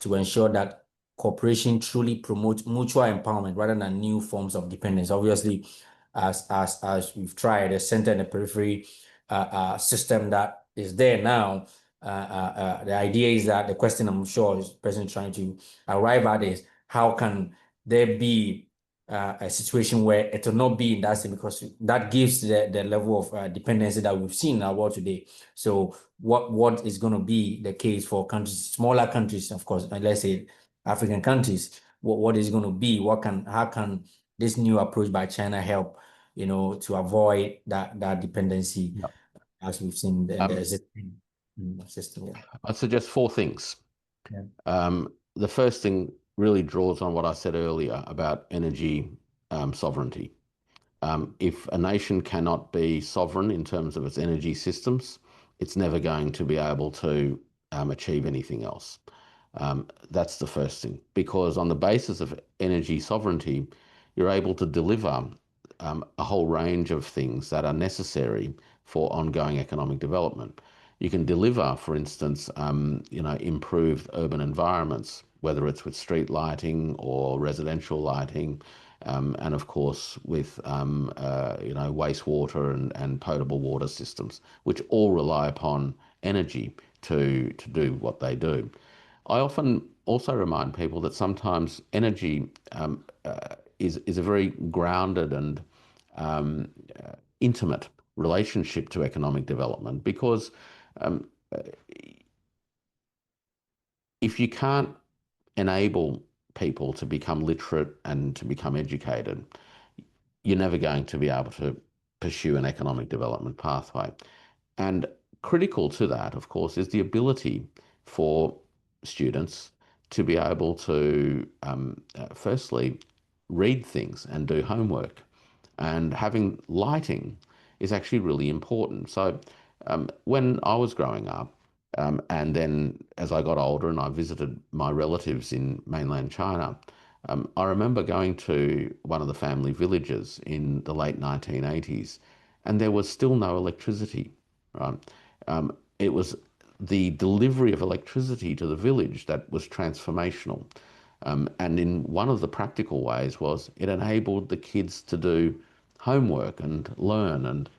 to ensure that cooperation truly promotes mutual empowerment rather than new forms of dependence? Obviously, as we've tried, a center and a periphery system that is there now. The idea is that the question I'm sure is the person trying to arrive at is how can there be a situation where it will not be in that same, because that gives the level of dependency that we've seen in our world today. So what is going to be the case for countries, smaller countries, of course, let's say African countries? What is going to be? How can this new approach by China help, to avoid that dependency, Yep. as we've seen in the existing system? Yeah. I'd suggest four things. Yeah. The first thing really draws on what I said earlier about energy sovereignty. If a nation cannot be sovereign in terms of its energy systems, it's never going to be able to achieve anything else. That's the first thing, because on the basis of energy sovereignty, you're able to deliver a whole range of things that are necessary for ongoing economic development. You can deliver, for instance, improved urban environments, whether it's with street lighting or residential lighting, and of course with wastewater and potable water systems, which all rely upon energy to do what they do. I often also remind people that sometimes energy is a very grounded and intimate relationship to economic development, because if you can't enable people to become literate and to become educated, you're never going to be able to pursue an economic development pathway. And critical to that, of course, is the ability for students to be able to, firstly, read things and do homework. And having lighting is actually really important. So when I was growing up, and then as I got older and I visited my relatives in mainland China, I remember going to one of the family villages in the late 1980s, and there was still no electricity, right? It was the delivery of electricity to the village that was transformational. And in one of the practical ways was it enabled the kids to do homework and learn and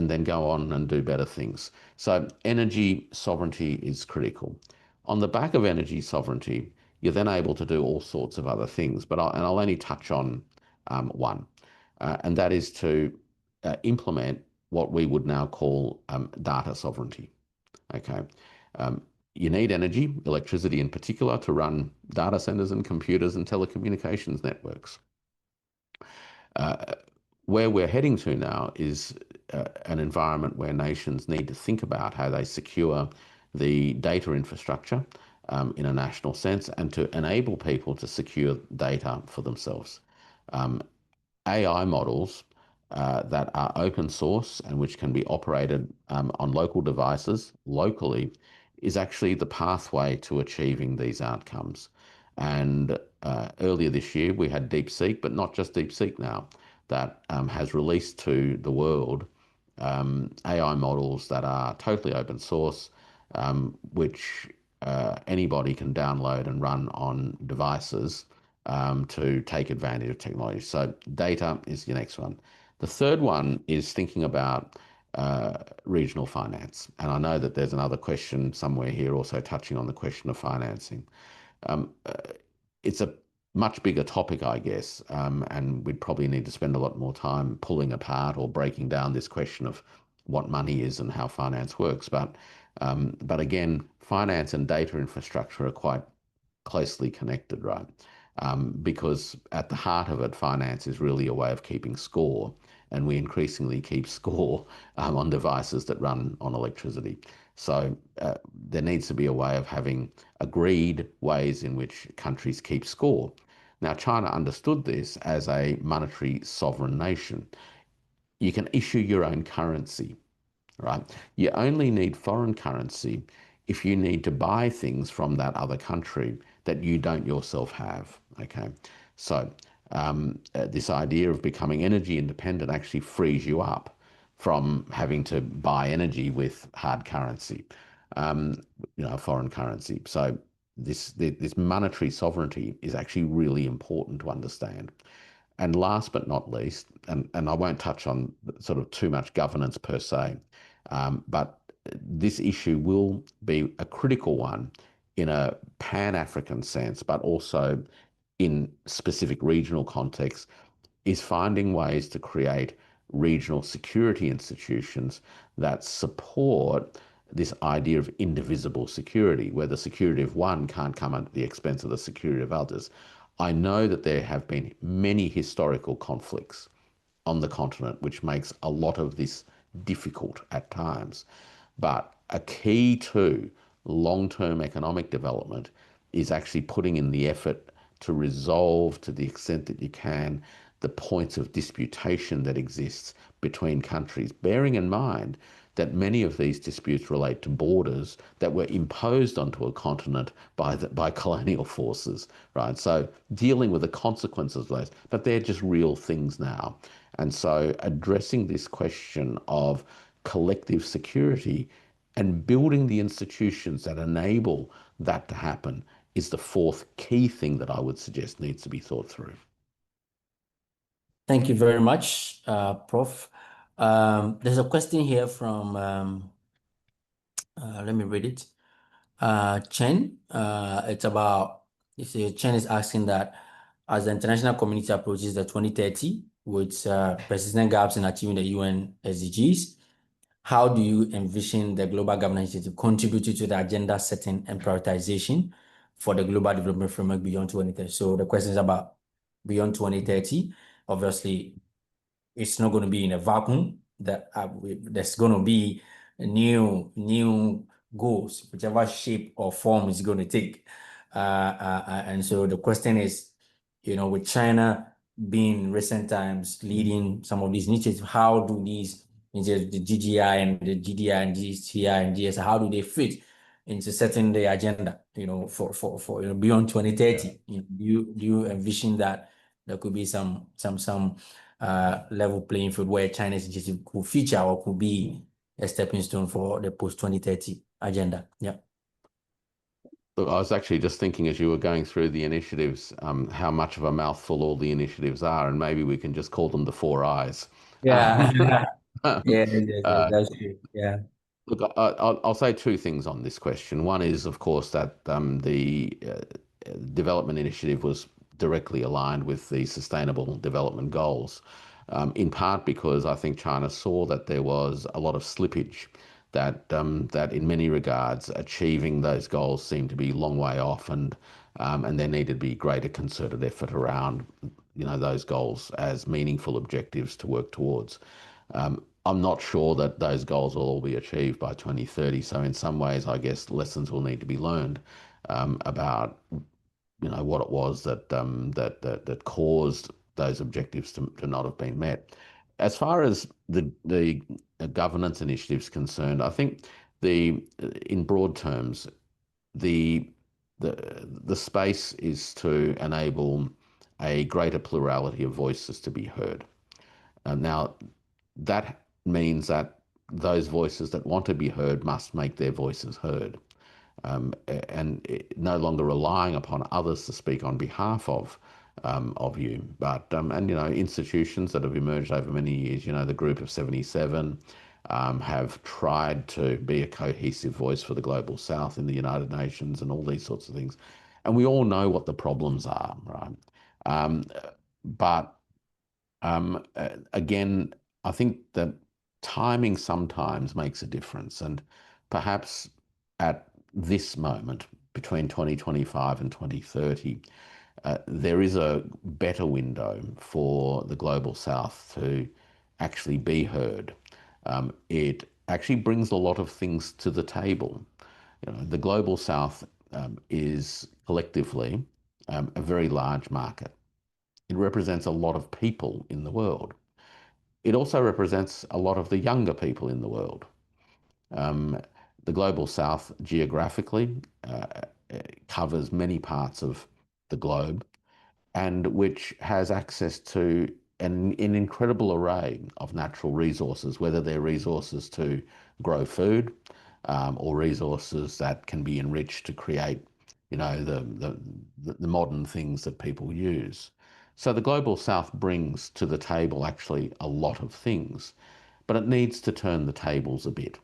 then go on and do better things. So energy sovereignty is critical. On the back of energy sovereignty, you're then able to do all sorts of other things, but I'll only touch on one, and that is to implement what we would now call data sovereignty. Okay. You need energy, electricity in particular, to run data centers and computers and telecommunications networks. Where we're heading to now is an environment where nations need to think about how they secure the data infrastructure in a national sense, and to enable people to secure data for themselves. AI models that are open source and which can be operated on local devices locally is actually the pathway to achieving these outcomes. And earlier this year, we had DeepSeek, but not just DeepSeek now, that has released to the world AI models that are totally open source, which anybody can download and run on devices to take advantage of technology. So data is the next one. The third one is thinking about regional finance. And I know that there's another question somewhere here also touching on the question of financing. It's a much bigger topic, I guess, and we'd probably need to spend a lot more time pulling apart or breaking down this question of what money is and how finance works. But again, finance and data infrastructure are quite closely connected, right? Because at the heart of it, finance is really a way of keeping score, and we increasingly keep score on devices that run on electricity. So there needs to be a way of having agreed ways in which countries keep score. Now, China understood this as a monetary sovereign nation. You can issue your own currency, right? You only need foreign currency if you need to buy things from that other country that you don't yourself have, okay? So this idea of becoming energy independent actually frees you up from having to buy energy with hard currency, foreign currency. So this monetary sovereignty is actually really important to understand. And last but not least, and I won't touch on sort of too much governance per se, but this issue will be a critical one in a Pan-African sense, but also in specific regional contexts, is finding ways to create regional security institutions that support this idea of indivisible security, where the security of one can't come at the expense of the security of others. I know that there have been many historical conflicts on the continent, which makes a lot of this difficult at times. But a key to long-term economic development is actually putting in the effort to resolve, to the extent that you can, the points of disputation that exists between countries, bearing in mind that many of these disputes relate to borders that were imposed onto a continent by colonial forces, right? So dealing with the consequences of those, but they're just real things now. And so addressing this question of collective security and building the institutions that enable that to happen is the fourth key thing that I would suggest needs to be thought through. Thank you very much, Prof. There's a question here from, let me read it. Chen, it's about, Chen is asking that as the international community approaches the 2030 with persistent gaps in achieving the UN SDGs, how do you envision the global governance to contribute to the agenda setting and prioritization for the global development framework beyond 2030? So the question is about beyond 2030. Obviously, it's not going to be in a vacuum. That there's going to be new goals, whichever shape or form it's going to take. And so the question is, with China being recent times leading some of these initiatives, how do these the GGI and the GDI and GCI and GS, how do they fit into setting the agenda, for beyond 2030? Do you envision that there could be some level playing field where China's initiative could feature or could be a stepping stone for the post-2030 agenda? Yeah. Look, I was actually just thinking as you were going through the initiatives, how much of a mouthful all the initiatives are, and maybe we can just call them the 4 Eyes. Yeah. Yeah, that's true. Yeah. Look, I'll say two things on this question. One is, of course, that the development initiative was directly aligned with the Sustainable Development Goals, in part because I think China saw that there was a lot of slippage, that in many regards achieving those goals seemed to be a long way off, and there needed to be greater concerted effort around those goals as meaningful objectives to work towards. I'm not sure that those goals will all be achieved by 2030. So in some ways, I guess lessons will need to be learned. about what it was that caused those objectives to not have been met. As far as the governance initiatives concerned, I think in broad terms, the space is to enable a greater plurality of voices to be heard. Now, that means that those voices that want to be heard must make their voices heard, and no longer relying upon others to speak on behalf of you. But institutions that have emerged over many years, the Group of 77, have tried to be a cohesive voice for the Global South in the United Nations and all these sorts of things. And we all know what the problems are, right? But again, I think that timing sometimes makes a difference. And perhaps at this moment, between 2025 and 2030, there is a better window for the Global South to actually be heard. It actually brings a lot of things to the table. The Global South is collectively a very large market. It represents a lot of people in the world. It also represents a lot of the younger people in the world. The Global South geographically covers many parts of the globe, and which has access to an incredible array of natural resources, whether they're resources to grow food or resources that can be enriched to create, the modern things that people use. So the Global South brings to the table actually a lot of things, but it needs to turn the tables a bit.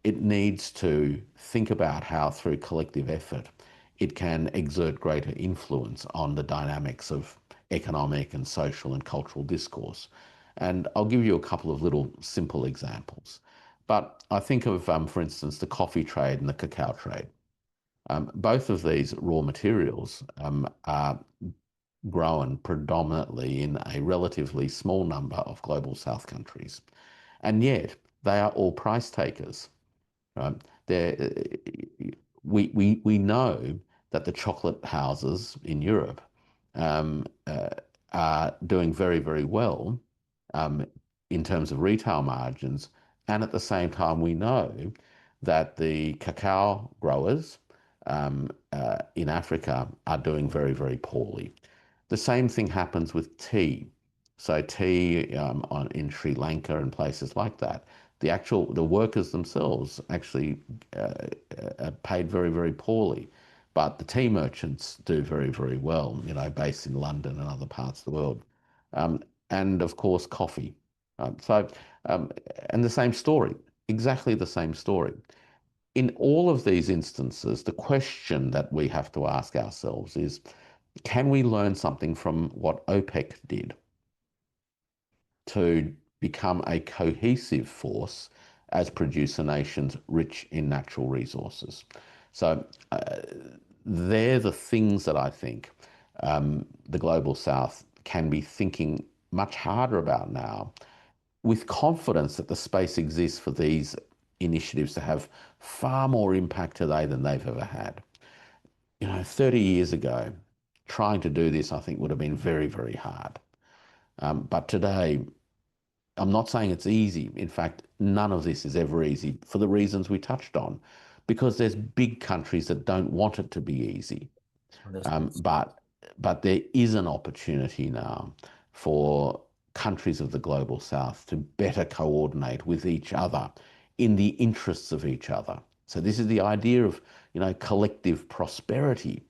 It needs to think about how, through collective effort, it can exert greater influence on the dynamics of economic and social and cultural discourse. And I'll give you a couple of little simple examples. But I think of, for instance, the coffee trade and the cacao trade. Both of these raw materials are grown predominantly in a relatively small number of Global South countries. And yet they are all price takers. Right? We know that the chocolate houses in Europe are doing very, very well in terms of retail margins. And at the same time, we know that the cacao growers in Africa are doing very, very poorly. The same thing happens with tea. So tea in Sri Lanka and places like that, the workers themselves actually are paid very, very poorly. But the tea merchants do very, very well, based in London and other parts of the world. And of course, coffee. And the same story, exactly the same story. In all of these instances, the question that we have to ask ourselves is, can we learn something from what OPEC did to become a cohesive force as producer nations rich in natural resources? So they're the things that I think the Global South can be thinking much harder about now, with confidence that the space exists for these initiatives to have far more impact today than they've ever had. 30 years ago, trying to do this, I think, would have been very, very hard. But today, I'm not saying it's easy. In fact, none of this is ever easy for the reasons we touched on, because there's big countries that don't want it to be easy. But there is an opportunity now for countries of the Global South to better coordinate with each other in the interests of each other. So this is the idea of, collective prosperity,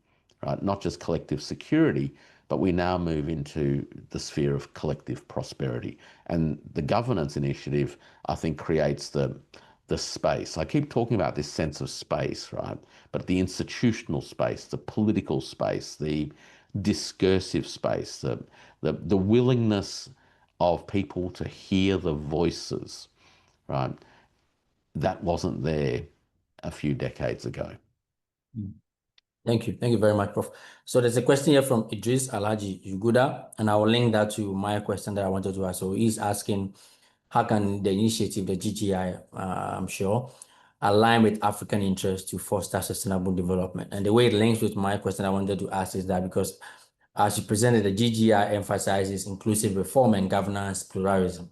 right? Not just collective security, but we now move into the sphere of collective prosperity. And the governance initiative, I think, creates the space. I keep talking about this sense of space, right? But the institutional space, the political space, the discursive space, the willingness of people to hear the voices, right? That wasn't there a few decades ago. Thank you. Thank you very much, Prof. So there's a question here from Idris Alaji Yuguda, and I will link that to my question that I wanted to ask. So he's asking, how can the initiative, the GGI, I'm sure, align with African interests to foster sustainable development. And the way it links with my question I wanted to ask is that because as you presented, the GGI emphasizes inclusive reform and governance pluralism.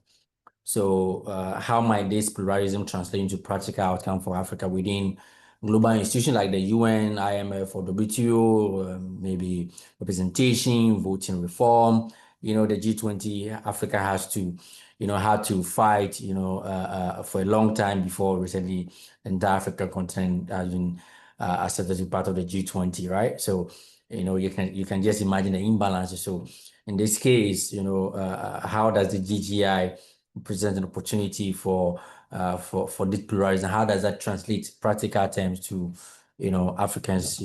So how might this pluralism translate into practical outcome for Africa within global institutions like the UN, IMF, or WTO, maybe representation, voting reform? The G20, Africa has to, had to fight, for a long time before recently the entire African continent has been accepted to be part of the G20, right? So, you can just imagine the imbalances. So in this case, how does the GGI present an opportunity for this pluralism? How does that translate practical terms to Africans,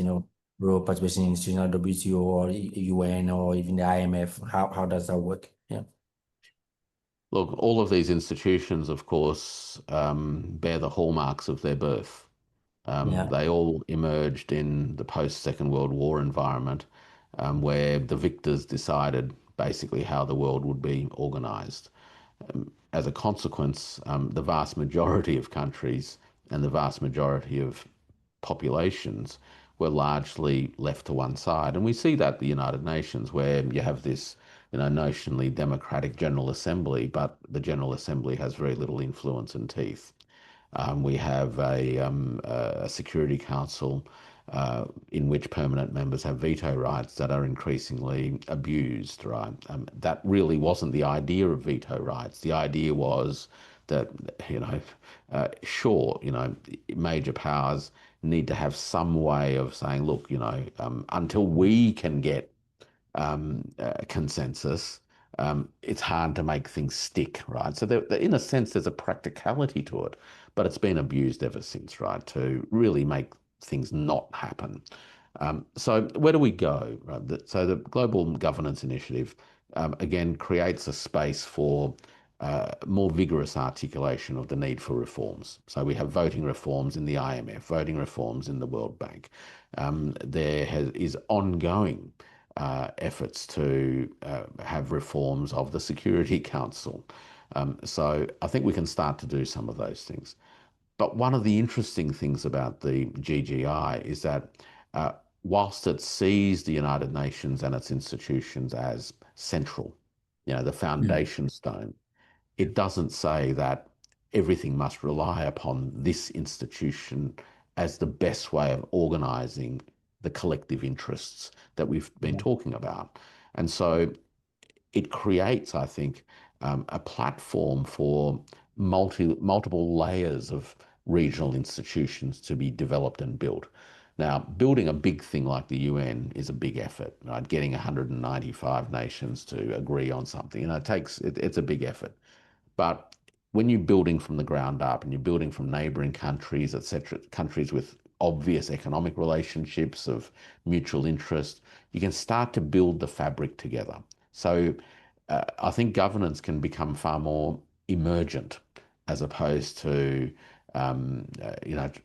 role participation in institutional WTO or UN or even the IMF? How does that work? Yeah. Look, all of these institutions, of course, bear the hallmarks of their birth. Yeah. They all emerged in the post-Second World War environment, where the victors decided basically how the world would be organized. As a consequence, the vast majority of countries and the vast majority of populations were largely left to one side. And we see that the United Nations, where you have this, notionally democratic General Assembly, but the General Assembly has very little influence and teeth. We have a Security Council in which permanent members have veto rights that are increasingly abused, right? That really wasn't the idea of veto rights. The idea was that, sure, major powers need to have some way of saying, look, until we can get consensus, it's hard to make things stick, right? So in a sense, there's a practicality to it, but it's been abused ever since, right, to really make things not happen. So where do we go? Right? So the Global Governance Initiative, again, creates a space for more vigorous articulation of the need for reforms. So we have voting reforms in the IMF, voting reforms in the World Bank. Is ongoing efforts to have reforms of the Security Council. So I think we can start to do some of those things. But one of the interesting things about the GGI is that whilst it sees the United Nations and its institutions as central, the Mm. foundation stone, it doesn't say that everything must rely upon this institution as the best way of organizing the collective interests that we've been Yeah. talking about. And so it creates, I think, a platform for multiple layers of regional institutions to be developed and built. Now, building a big thing like the UN is a big effort, right? Getting 195 nations to agree on something, it's a big effort. But when you're building from the ground up and you're building from neighboring countries, etc., countries with obvious economic relationships of mutual interest, you can start to build the fabric together. So I think governance can become far more emergent as opposed to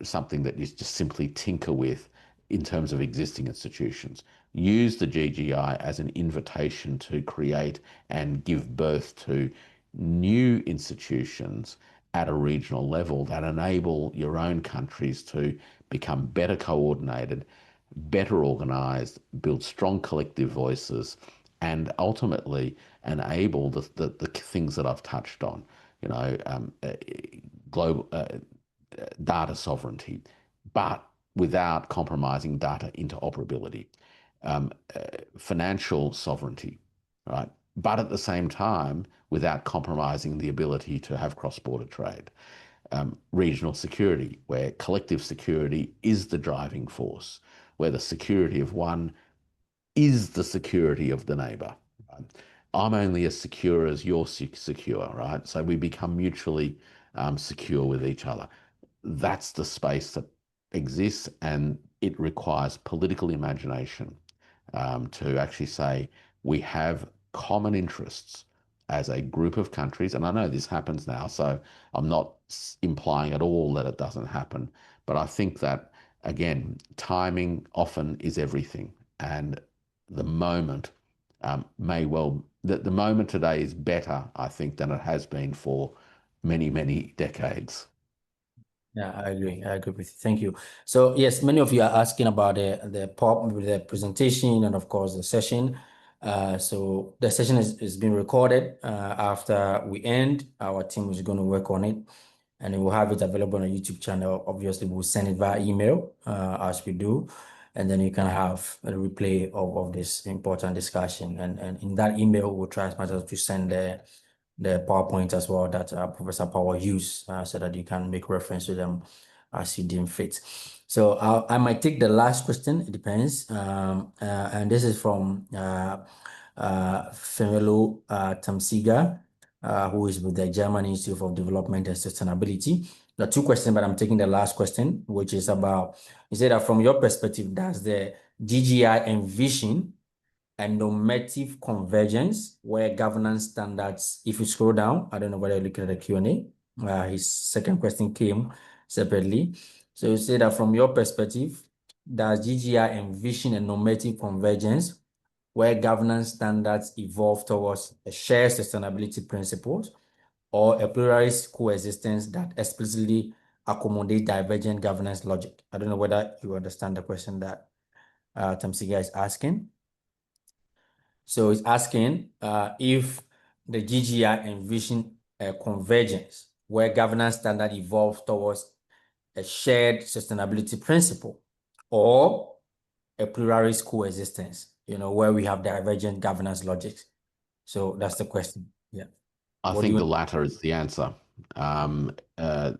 something that you just simply tinker with in terms of existing institutions. Use the GGI as an invitation to create and give birth to new institutions at a regional level that enable your own countries to become better coordinated, better organized, build strong collective voices, and ultimately enable the things that I've touched on, global data sovereignty, but without compromising data interoperability, financial sovereignty, right? But at the same time, without compromising the ability to have cross-border trade. Regional security, where collective security is the driving force, where the security of one is the security of the neighbor. Right? I'm only as secure as you're secure, right? So we become mutually secure with each other. That's the space that exists, and it requires political imagination to actually say we have common interests as a group of countries. And I know this happens now, so I'm not implying at all that it doesn't happen. But I think that, again, timing often is everything. And the moment the moment today is better, I think, than it has been for many, many decades. Yeah, I agree. I agree with you. Thank you. So yes, many of you are asking about the presentation and of course the session. So the session is being recorded. After we end, our team is going to work on it, and we will have it available on a YouTube channel. Obviously, we'll send it via email as we do, and then you can have a replay of this important discussion. And in that email, we'll try as much as to send the PowerPoint as well that Professor Powell used so that you can make reference to them as you deem fit. So I might take the last question. It depends. And this is from Femelo Tamsiga, who is with the German Institute of Development and Sustainability. There are two questions, but I'm taking the last question, which is about, is it that from your perspective, does the GGI envision a normative convergence where governance standards, if you scroll down, I don't know whether you're looking at the Q&A, his second question came separately. So you say that from your perspective, does GGI envision a normative convergence where governance standards evolve towards a shared sustainability principles or a pluralist coexistence that explicitly accommodate divergent governance logic? I don't know whether you understand the question that Tamsiga is asking. So it's asking if the GGI envision a convergence where governance standard evolve towards a shared sustainability principle or a pluralist coexistence, where we have divergent governance logics. So that's the question. Yeah. I What do think you? the latter is the answer. Um, uh,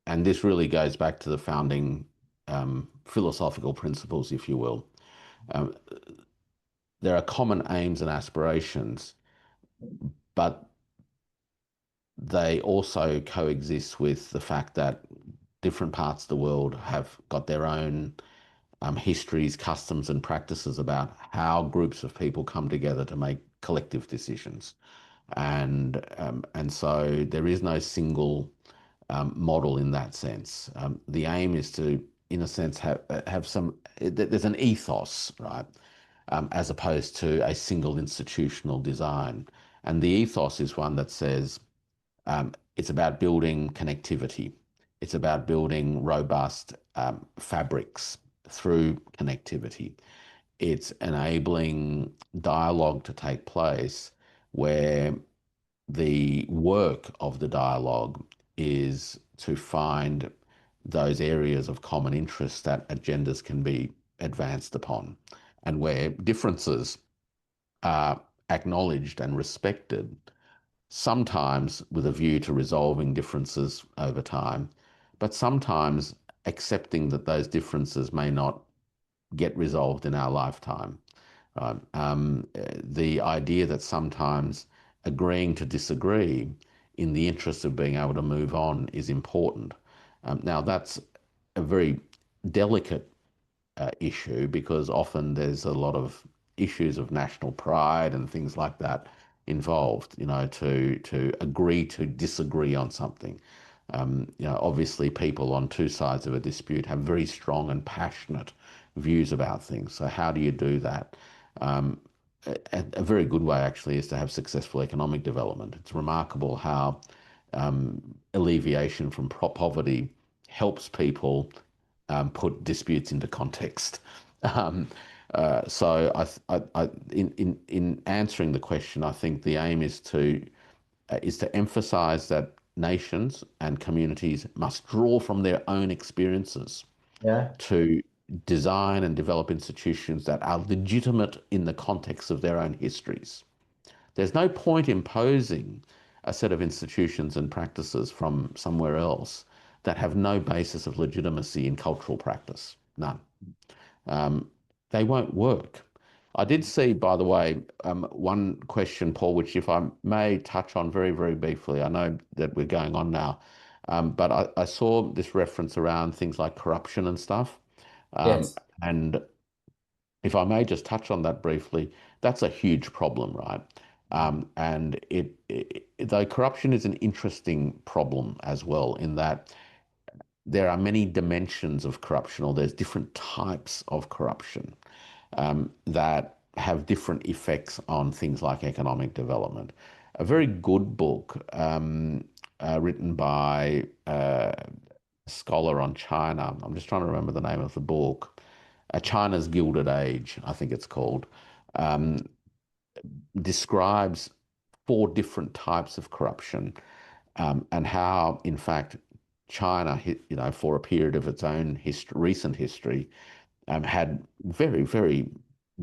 and this really goes back to the founding philosophical principles, if you will. Um, there are common aims and aspirations, but they also coexist with the fact that different parts of the world have got their own histories, customs, and practices about how groups of people come together to make collective decisions. And so there is no single model in that sense. The aim is to, in a sense, have some. There's an ethos, right, as opposed to a single institutional design. And the ethos is one that says it's about building connectivity. It's about building robust fabrics through connectivity. It's enabling dialogue to take place where the work of the dialogue is to find those areas of common interest that agendas can be advanced upon, and where differences are acknowledged and respected, sometimes with a view to resolving differences over time, but sometimes accepting that those differences may not get resolved in our lifetime. Right? The idea that sometimes agreeing to disagree in the interest of being able to move on is important. Now, that's a very delicate issue because often there's a lot of issues of national pride and things like that involved, to agree to disagree on something. Obviously people on two sides of a dispute have very strong and passionate views about things. So how do you do that? A very good way actually is to have successful economic development. It's remarkable how alleviation from poverty helps people put disputes into context. So in answering the question, I think the aim is to emphasize that nations and communities must draw from their own experiences Yeah. to design and develop institutions that are legitimate in the context of their own histories. There's no point imposing a set of institutions and practices from somewhere else that have no basis of legitimacy in cultural practice. None. They won't work. I did see, by the way, one question, Paul, which if I may touch on very, very briefly. I know that we're going on now, but I saw this reference around things like corruption and stuff. Yes. And if I may just touch on that briefly, that's a huge problem, right? And though corruption is an interesting problem as well, in that there are many dimensions of corruption, or there's different types of corruption that have different effects on things like economic development. A very good book written by scholar on China. I'm just trying to remember the name of the book. China's Gilded Age, I think it's called, um, describes four different types of corruption, and how, in fact, China, for a period of its own recent history, had very, very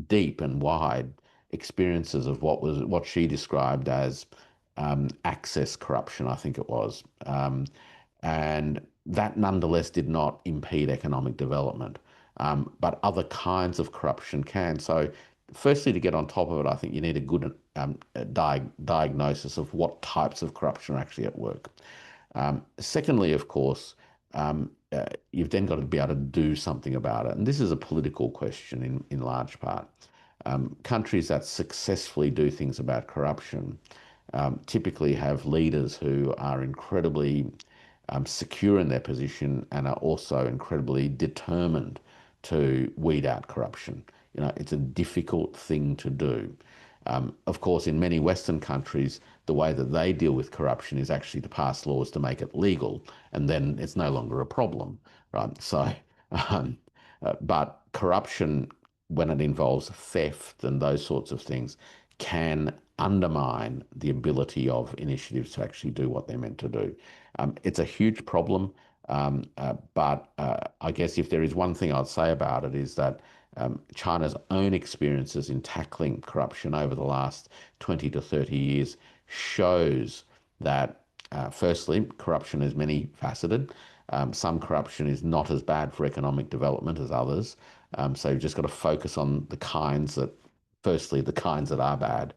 deep and wide experiences of what she described as access corruption, I think it was. And that nonetheless did not impede economic development. But other kinds of corruption can. So, firstly, to get on top of it, I think you need a good diagnosis of what types of corruption are actually at work. Secondly, of course, you've then got to be able to do something about it. And this is a political question in large part. Countries that successfully do things about corruption typically have leaders who are incredibly secure in their position and are also incredibly determined to weed out corruption. It's a difficult thing to do. Of course, in many Western countries, the way that they deal with corruption is actually to pass laws to make it legal, and then it's no longer a problem, right? So, but corruption, when it involves theft and those sorts of things, can undermine the ability of initiatives to actually do what they're meant to do. It's a huge problem, but I guess if there is one thing I'd say about it is that China's own experiences in tackling corruption over the last 20 to 30 years shows that, firstly, corruption is many faceted. Some corruption is not as bad for economic development as others. So you've just got to focus on firstly, the kinds that are bad,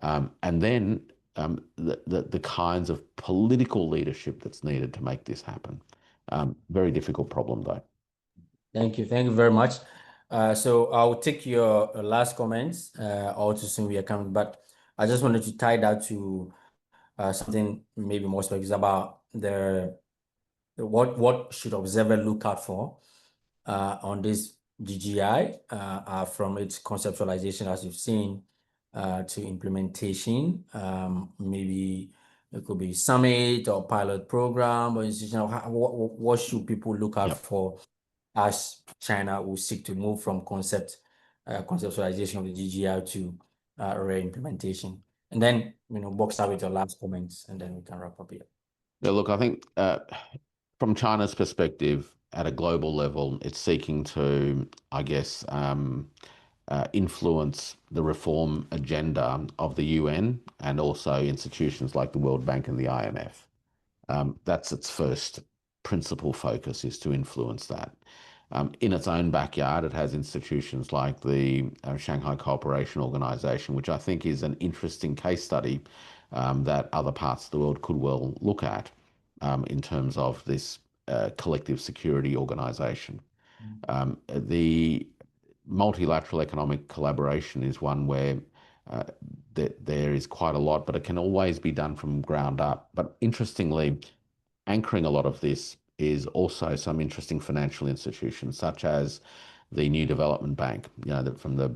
and then the kinds of political leadership that's needed to make this happen. Very difficult problem, though. Thank you. Thank you very much. So I'll take your last comments all too soon we are coming, but I just wanted to tie that to something maybe more specific about what should observer look out for on this GGI from its conceptualization, as you've seen, to implementation. Maybe it could be summit or pilot program or institutional. What should people look out for as China will seek to move from conceptualization of the GGI to re-implementation? And then, box out with your last comments, and then we can wrap up here. Yeah, look, I think from China's perspective, at a global level, it's seeking to, I guess, influence the reform agenda of the UN and also institutions like the World Bank and the IMF. That's its first principal focus, is to influence that. In its own backyard, it has institutions like the Shanghai Cooperation Organization, which I think is an interesting case study that other parts of the world could well look at in terms of this collective security organization. The multilateral economic collaboration is one where there is quite a lot, but it can always be done from ground up. But interestingly, anchoring a lot of this is also some interesting financial institutions, such as the New Development Bank, from the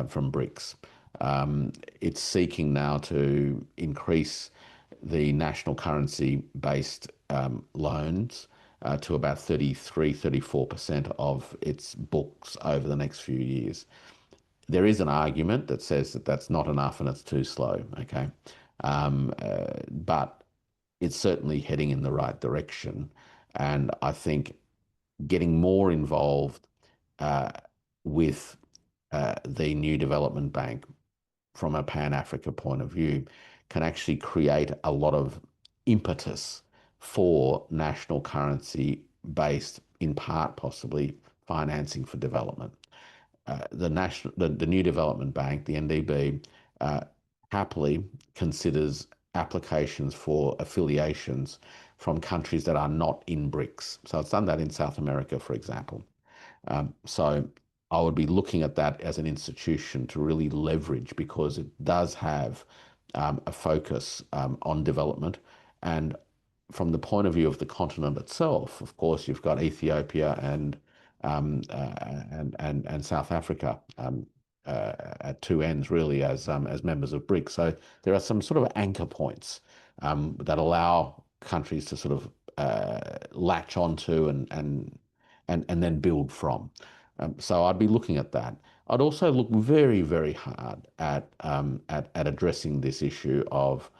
from BRICS. It's seeking now to increase the national currency-based loans to about 34% of its books over the next few years. There is an argument that says that that's not enough and it's too slow, okay? But it's certainly heading in the right direction. And I think getting more involved with the New Development Bank from a Pan-Africa point of view can actually create a lot of impetus for national currency based, in part possibly, financing for development. The New Development Bank, the NDB, happily considers applications for affiliations from countries that are not in BRICS. So it's done that in South America, for example. So I would be looking at that as an institution to really leverage, because it does have a focus on development. And from the point of view of the continent itself, of course, you've got Ethiopia and South Africa at two ends, really, as members of BRICS. So there are some sort of anchor points that allow countries to sort of latch onto and then build from. So I'd be looking at that. I'd also look very, very hard at addressing this issue of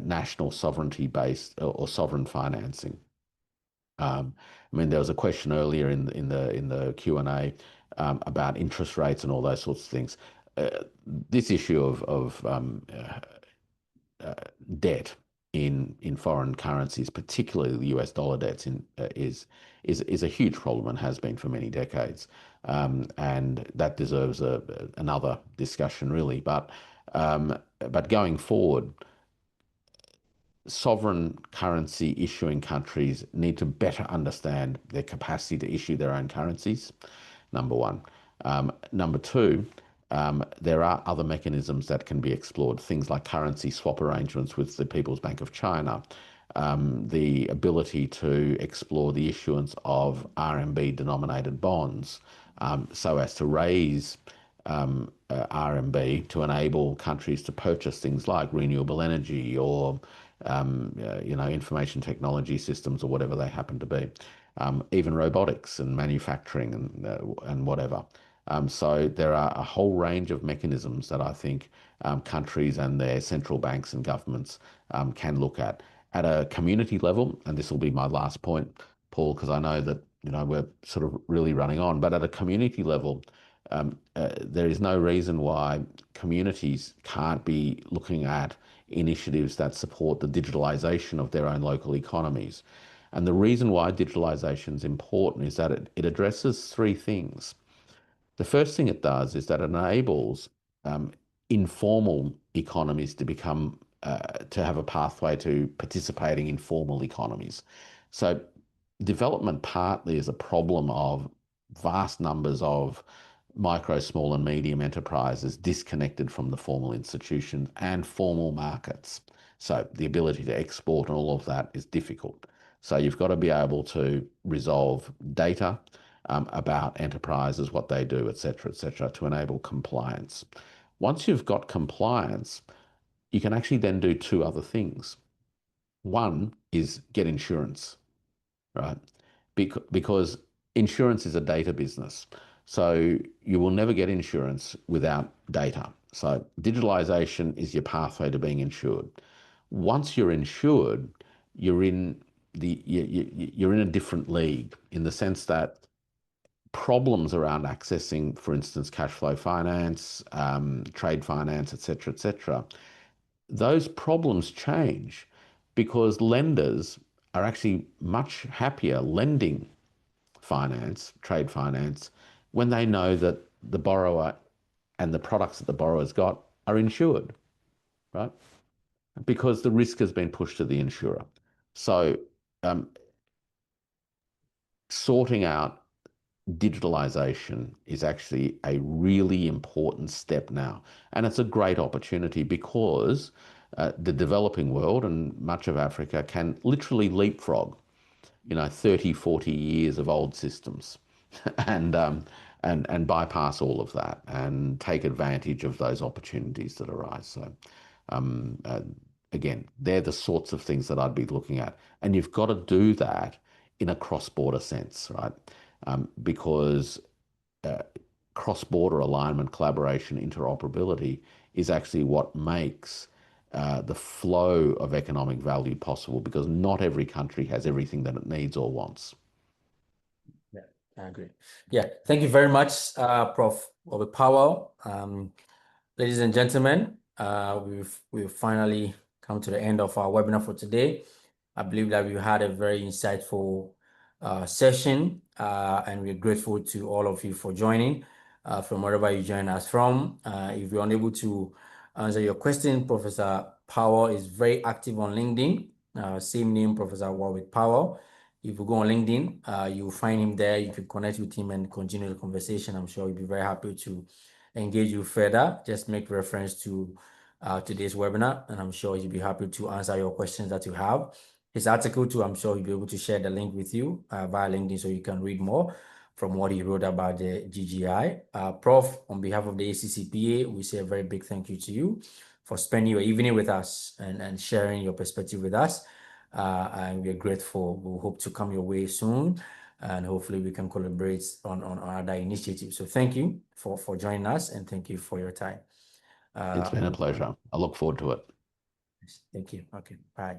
national sovereignty-based or sovereign financing. I mean, there was a question earlier in the Q&A about interest rates and all those sorts of things. This issue of debt in foreign currencies, particularly the US dollar debts, is a huge problem and has been for many decades, and that deserves another discussion, really. But going forward, sovereign currency issuing countries need to better understand their capacity to issue their own currencies, number one. Number two, there are other mechanisms that can be explored, things like currency swap arrangements with the People's Bank of China, the ability to explore the issuance of RMB denominated bonds, so as to raise RMB to enable countries to purchase things like renewable energy or information technology systems or whatever they happen to be, even robotics and manufacturing and whatever. So there are a whole range of mechanisms that I think countries and their central banks and governments can look at a community level. And this will be my last point, Paul, because I know that we're sort of really running on. But at a community level, there is no reason why communities can't be looking at initiatives that support the digitalization of their own local economies. And the reason why digitalization is important is that it addresses three things. The first thing it does is that it enables informal economies to become to have a pathway to participating in formal economies. So development partly is a problem of vast numbers of micro, small and medium enterprises disconnected from the formal institutions and formal markets. So the ability to export and all of that is difficult. So you've got to be able to resolve data about enterprises, what they do, et cetera, to enable compliance. Once you've got compliance, you can actually then do two other things. One is get insurance, right? Because insurance is a data business. So you will never get insurance without data. So digitalization is your pathway to being insured. Once you're insured, you're in a different league, in the sense that problems around accessing, for instance, cash flow finance, trade finance, et cetera, those problems change because lenders are actually much happier lending finance, trade finance, when they know that the borrower and the products that the borrower's got are insured, right? Because the risk has been pushed to the insurer. So sorting out digitalization is actually a really important step now. And it's a great opportunity because the developing world and much of Africa can literally leapfrog, 30, 40 years of old systems and bypass all of that and take advantage of those opportunities that arise. So again, they're the sorts of things that I'd be looking at. And you've got to do that in a cross-border sense, right? Because cross-border alignment, collaboration, interoperability is actually what makes the flow of economic value possible, because not every country has everything that it needs or wants. Yeah, I agree. Yeah, thank you very much, Prof. Warwick Powell. Ladies and gentlemen, we've finally come to the end of our webinar for today. I believe that we had a very insightful session, and we're grateful to all of you for joining from wherever you join us from. If you're unable to answer your question, Professor Powell is very active on LinkedIn. Same name, Professor Warwick Powell. If you go on LinkedIn, you'll find him there. You can connect with him and continue the conversation. I'm sure he'll be very happy to engage you further. Just make reference to today's webinar, and I'm sure he'll be happy to answer your questions that you have. His article too, I'm sure he'll be able to share the link with you via LinkedIn, so you can read more from what he wrote about the GGI. Prof, on behalf of the ACCPA, we say a very big thank you to you for spending your evening with us and sharing your perspective with us. and we're grateful. We hope to come your way soon, and hopefully we can collaborate on other initiatives. So thank you for joining us, and thank you for your time. It's been a pleasure. I look forward to it. Thank you. Okay, bye.